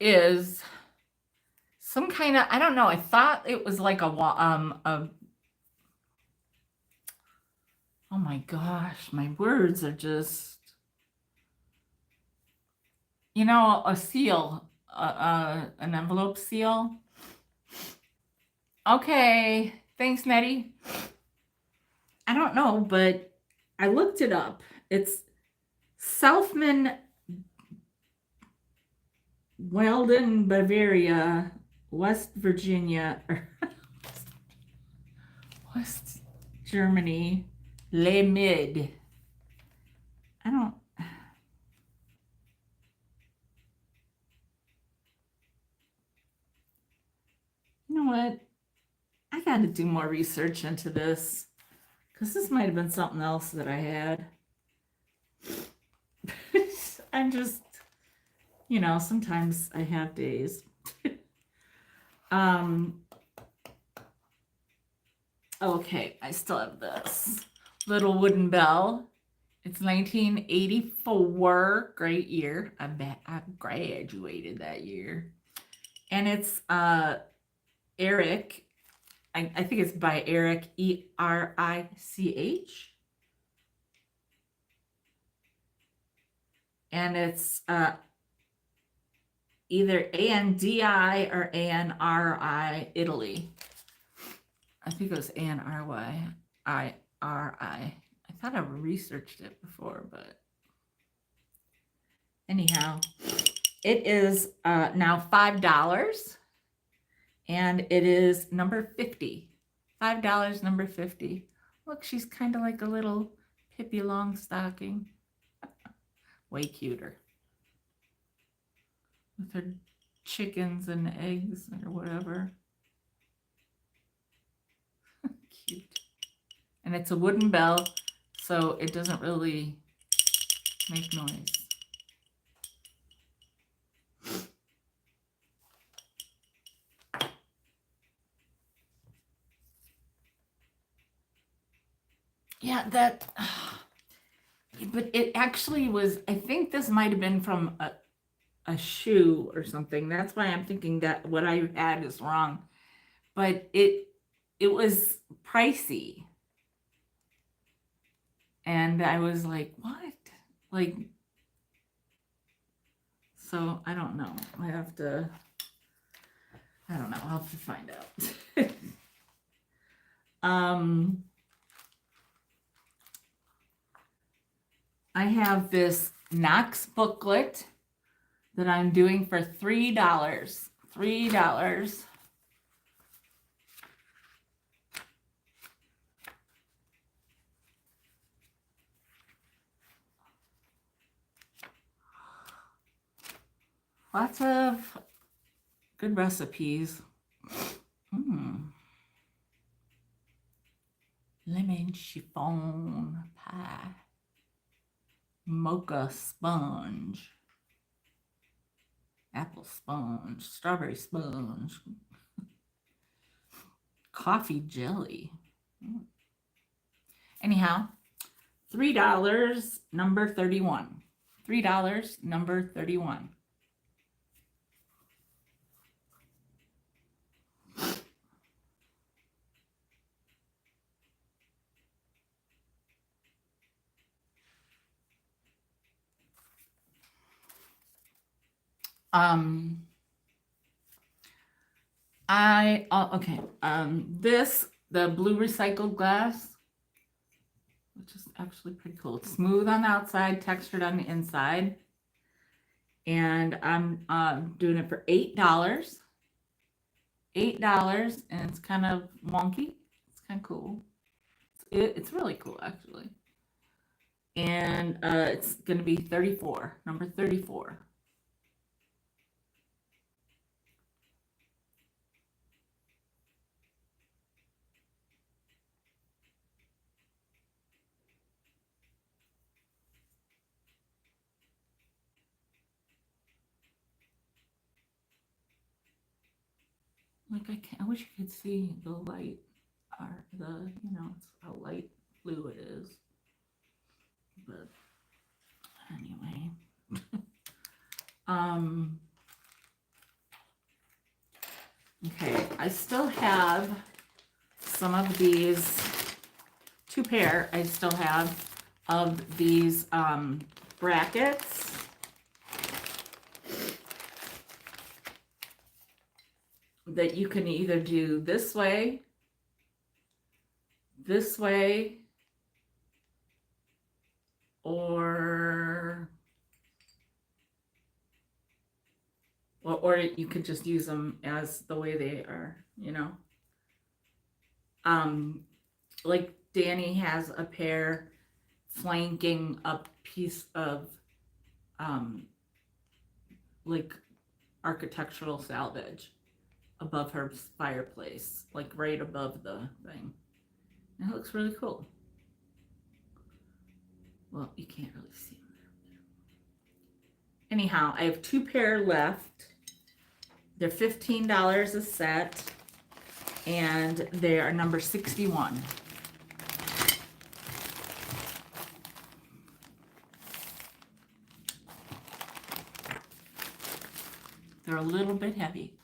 is some kind of, I don't know, I thought it was like oh my gosh, my words are just, you know, a seal, an envelope seal. Okay, thanks, Nettie. I don't know, but I looked it up. It's Southman Weldon, Bavaria, West Virginia, West Germany, Les Mid. I don't. You know what? I got to do more research into this because this might have been something else that I had. I'm just, you know, sometimes I have days. Okay, I still have this little wooden bell. It's 1984, great year. I bet I graduated that year. And it's Eric. I think it's by Eric, E-R-I-C-H. And it's either A-N-D-I or A-N-R-I, Italy. I think it was A-N-R-Y-I-R-I. I thought I researched it before, but anyhow, it is now $5. And it is number 50. $5, number 50. Look, she's kind of like a little Pippi Longstocking. Way cuter. With her chickens and eggs or whatever. Cute. And it's a wooden bell, so it doesn't really make noise. Yeah, that, but it actually was, I think this might have been from a shoe or something. That's why I'm thinking that what I had is wrong. But it was pricey. And I was like, what? Like, so I don't know. I don't know. I'll have to find out. I have this Knox booklet that I'm doing for $3. $3. Lots of good recipes. Lemon chiffon pie. Mocha sponge. Apple sponge. Strawberry sponge. Coffee jelly. Anyhow, $3, number 31. $3, number 31. This, the blue recycled glass, which is actually pretty cool. It's smooth on the outside, textured on the inside. And I'm doing it for $8. $8, and it's kind of wonky. It's kind of cool. It's really cool, actually. And it's going to be 34, number 34. Like I wish you could see the light, or it's how light blue it is. But anyway, okay, I still have some of these, 2 pair I still have of these brackets. That you can either do this way, or you could just use them as the way they are, like Danny has a pair flanking a piece of like architectural salvage above her fireplace, like right above the thing. And it looks really cool. Well, you can't really see them there. Anyhow, I have 2 pair left. They're $15 a set, and they are number 61. They're a little bit heavy.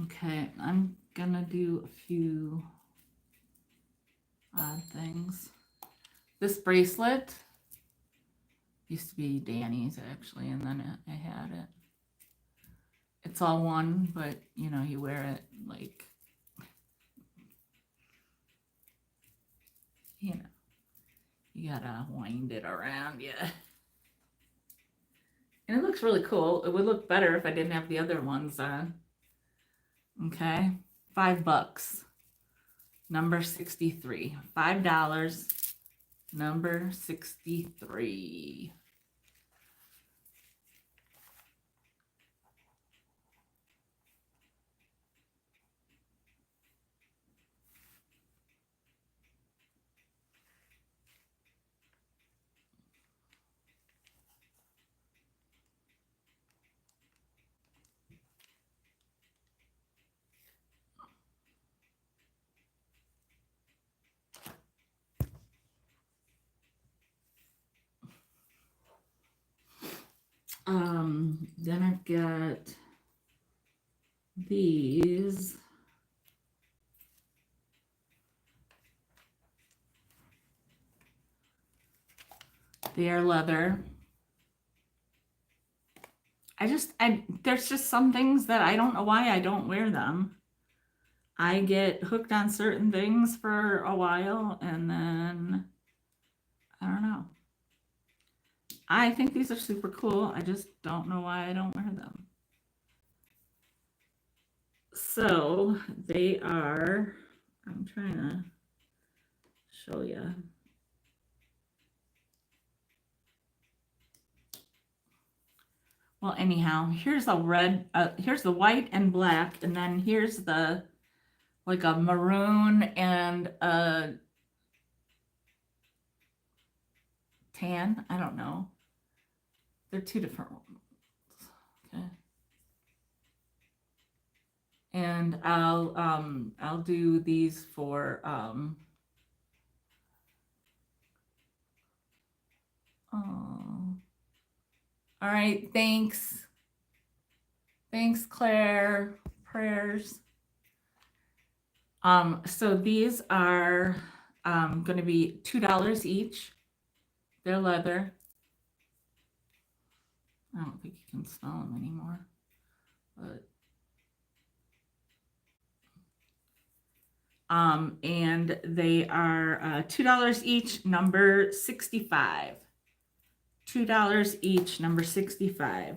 Okay, I'm gonna do a few odd things. This bracelet used to be Danny's, actually, and then I had it. It's all one, but you wear it like you know, you gotta wind it around, yeah. And it looks really cool. It would look better if I didn't have the other ones on. Okay, $5. Number 63. $5. Number 63. Then I've got these. They are leather. There's just some things that I don't know why I don't wear them. I get hooked on certain things for a while and then I don't know. I think these are super cool. I just don't know why I don't wear them. So they are, I'm trying to show you. Well, anyhow, here's a red, here's the white and black, and then here's the, like a maroon and a tan. I don't know. They're two different ones. Okay. And I'll do these for, oh. All right, thanks. Thanks, Claire. Prayers. So these are going to be $2 each. They're leather. I don't think you can smell them anymore, but and they are $2 each, number 65. $2 each, number 65.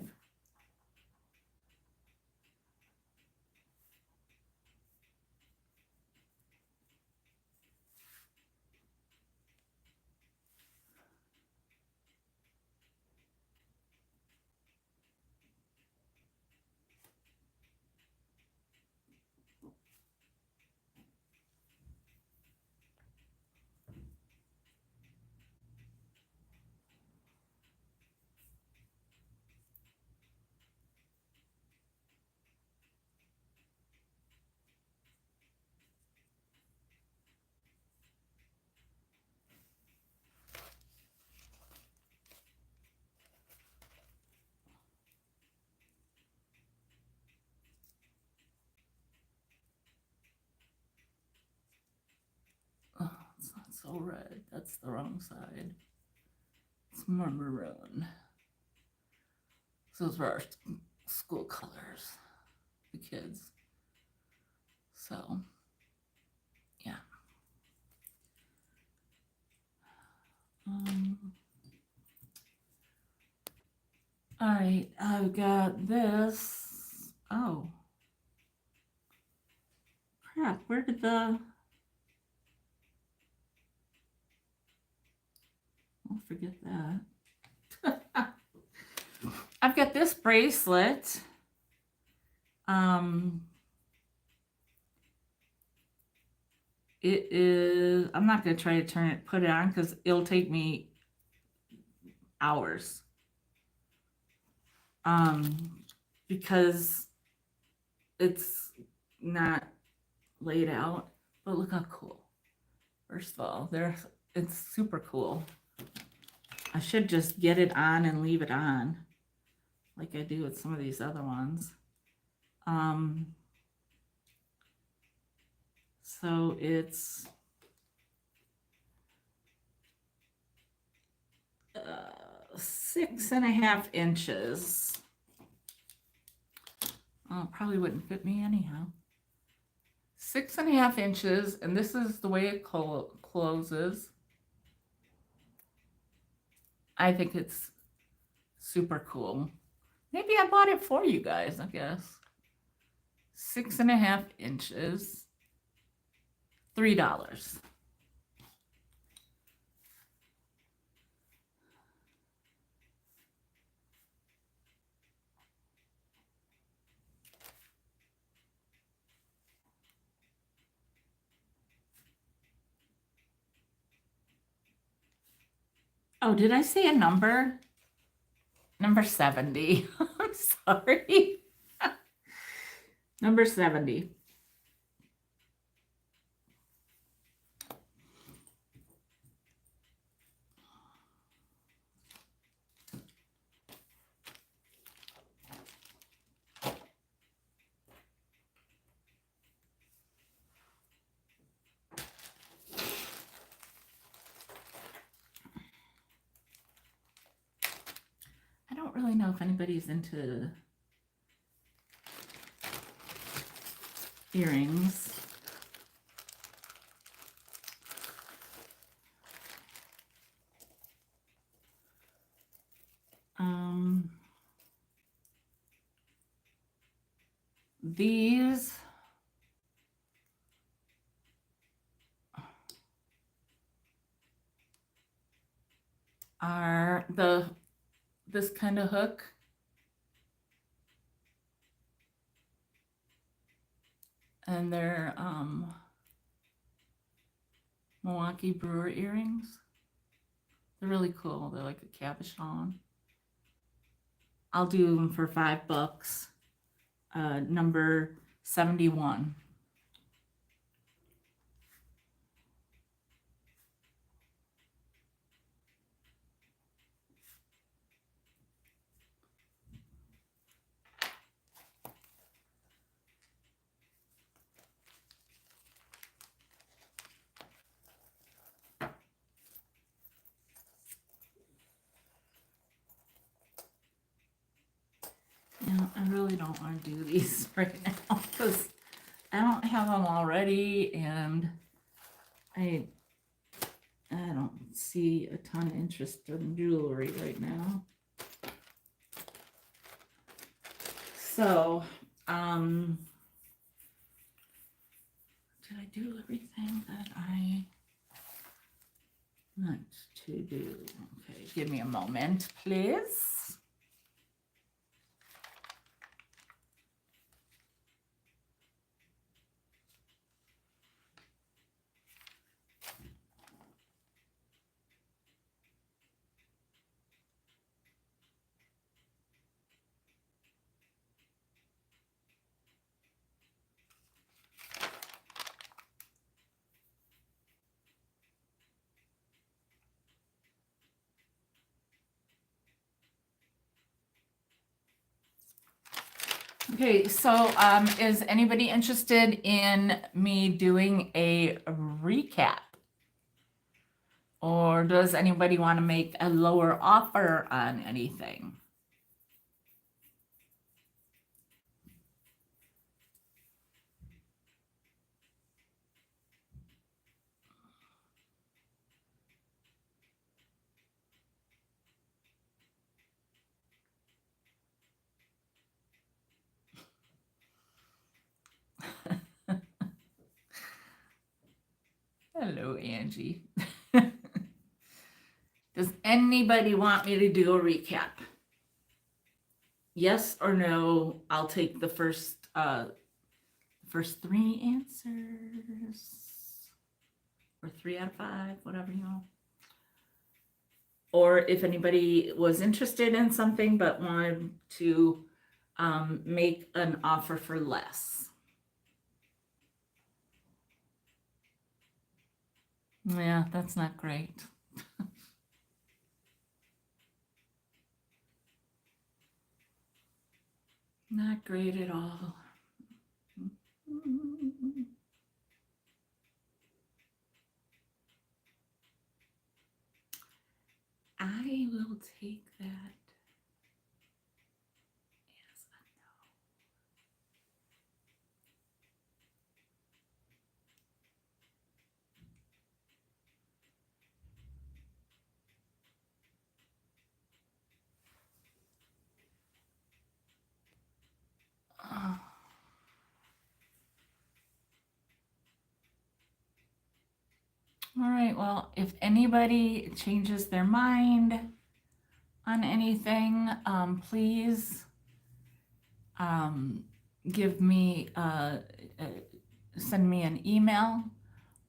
Oh, it's not so red. That's the wrong side. It's more maroon. So those are our school colors, the kids. So, yeah. All right, I've got this. Oh, crap, where did the... I'll forget that. I've got this bracelet. It is, I'm not going to try to put it on because it'll take me hours. Because it's not laid out, but look how cool. First of all, it's super cool. I should just get it on and leave it on like I do with some of these other ones. So it's 6.5 inches. Oh, it probably wouldn't fit me anyhow. 6.5 inches, and this is the way it closes. I think it's super cool. Maybe I bought it for you guys, I guess. 6.5 inches, $3. Oh, did I say a number? Number 70. I'm sorry. Number 70. I don't really know if anybody's into earrings. These are this kind of hook. And they're Milwaukee Brewer earrings. They're really cool. They're like a cabochon. I'll do them for $5. Number 71. Yeah, I really don't want to do these right now because I don't have them already, and I don't see a ton of interest in jewelry right now. So, did I do everything that I want to do? Okay, give me a moment, please. Okay, so is anybody interested in me doing a recap? Or does anybody want to make a lower offer on anything? Hello, Angie. Does anybody want me to do a recap? Yes or no? I'll take the first 3 answers, or 3 out of 5, whatever, you know. Or if anybody was interested in something but wanted to make an offer for less. Yeah, that's not great. Not great at all. I will take that as a All right, well, if anybody changes their mind on anything, please give me, send me an email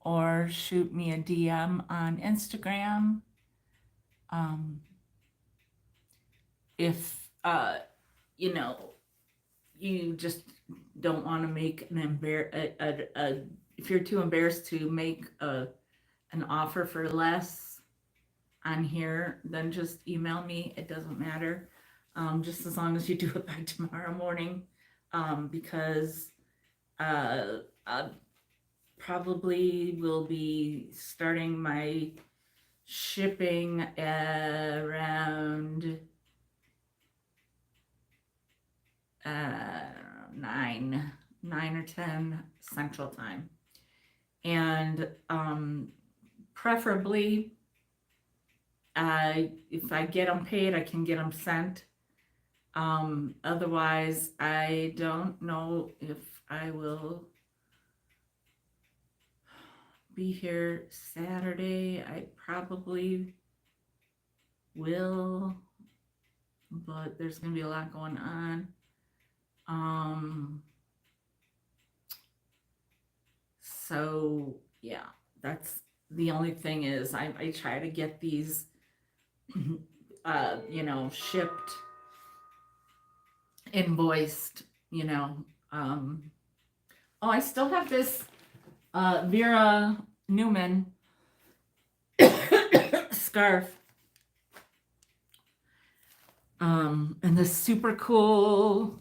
or shoot me a DM on Instagram. If, you know, you just don't want to make if you're too embarrassed to make an offer for less on here, then just email me. It doesn't matter. Just as long as you do it by tomorrow morning, because I probably will be starting my shipping around 9 or 10 Central Time. And preferably, if I get them paid, I can get them sent. Otherwise, I don't know if I will be here Saturday. I probably will, but there's going to be a lot going on. So yeah, that's the only thing is I try to get these, shipped, invoiced, oh, I still have this Vera Newman scarf. And this super cool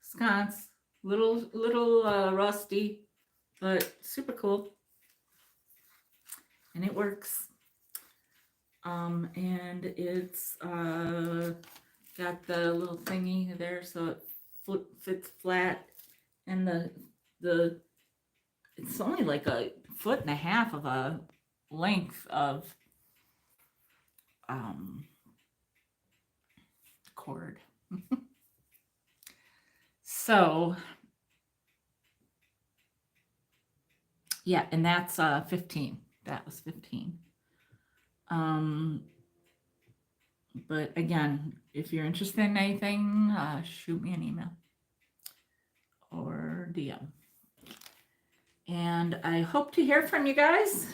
sconce. Little rusty, but super cool. And it works. And it's got the little thingy there, so it fits flat, and the it's only like a 1.5 feet of a length of cord. So yeah, and that's 15. That was 15. But again, if you're interested in anything, shoot me an email or DM. And I hope to hear from you guys.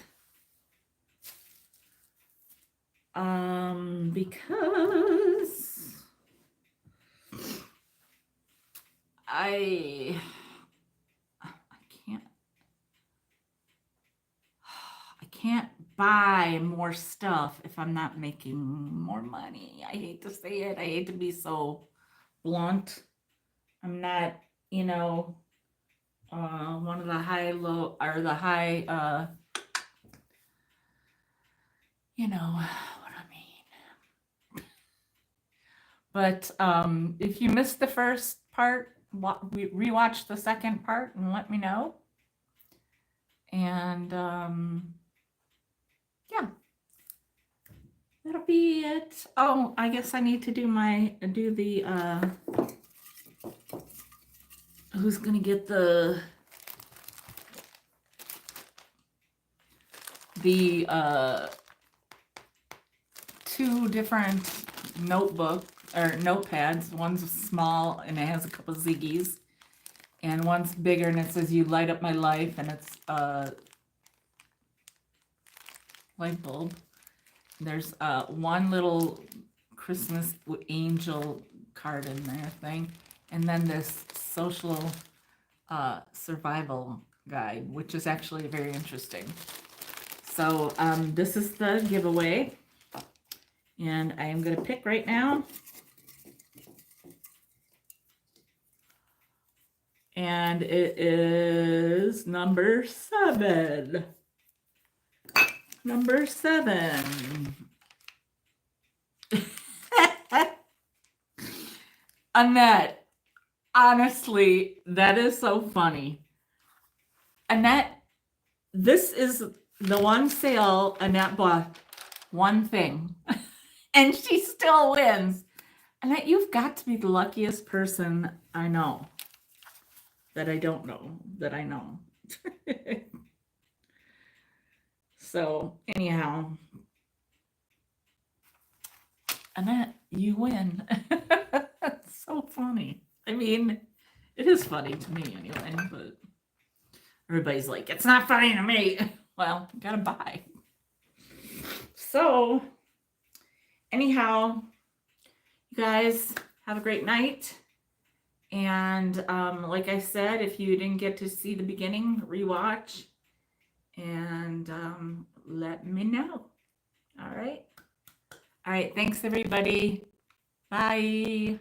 Because I can't buy more stuff if I'm not making more money. I hate to say it. I hate to be so blunt. I'm not, one of the high, you know what I mean. But if you missed the first part, rewatch the second part and let me know. And yeah, that'll be it. Oh, I guess I need to do the who's gonna get the two different notebook or notepads. One's small and it has a couple ziggies, and one's bigger and it says "You light up my life," and it's a light bulb. There's one little Christmas angel card in there thing, and then this social survival guide, which is actually very interesting. So this is the giveaway, and I am going to pick right now. And it is number 7. Number 7. Annette, honestly, that is so funny. Annette, this is the one sale Annette bought one thing, and she still wins. Annette, you've got to be the luckiest person I know. That I don't know, that I know. So anyhow, Annette, you win. That's so funny. I mean, it is funny to me anyway, but everybody's like, it's not funny to me. Well, gotta buy. So anyhow, you guys have a great night. And like I said, if you didn't get to see the beginning, rewatch and let me know. All right. All right. Thanks, everybody. Bye.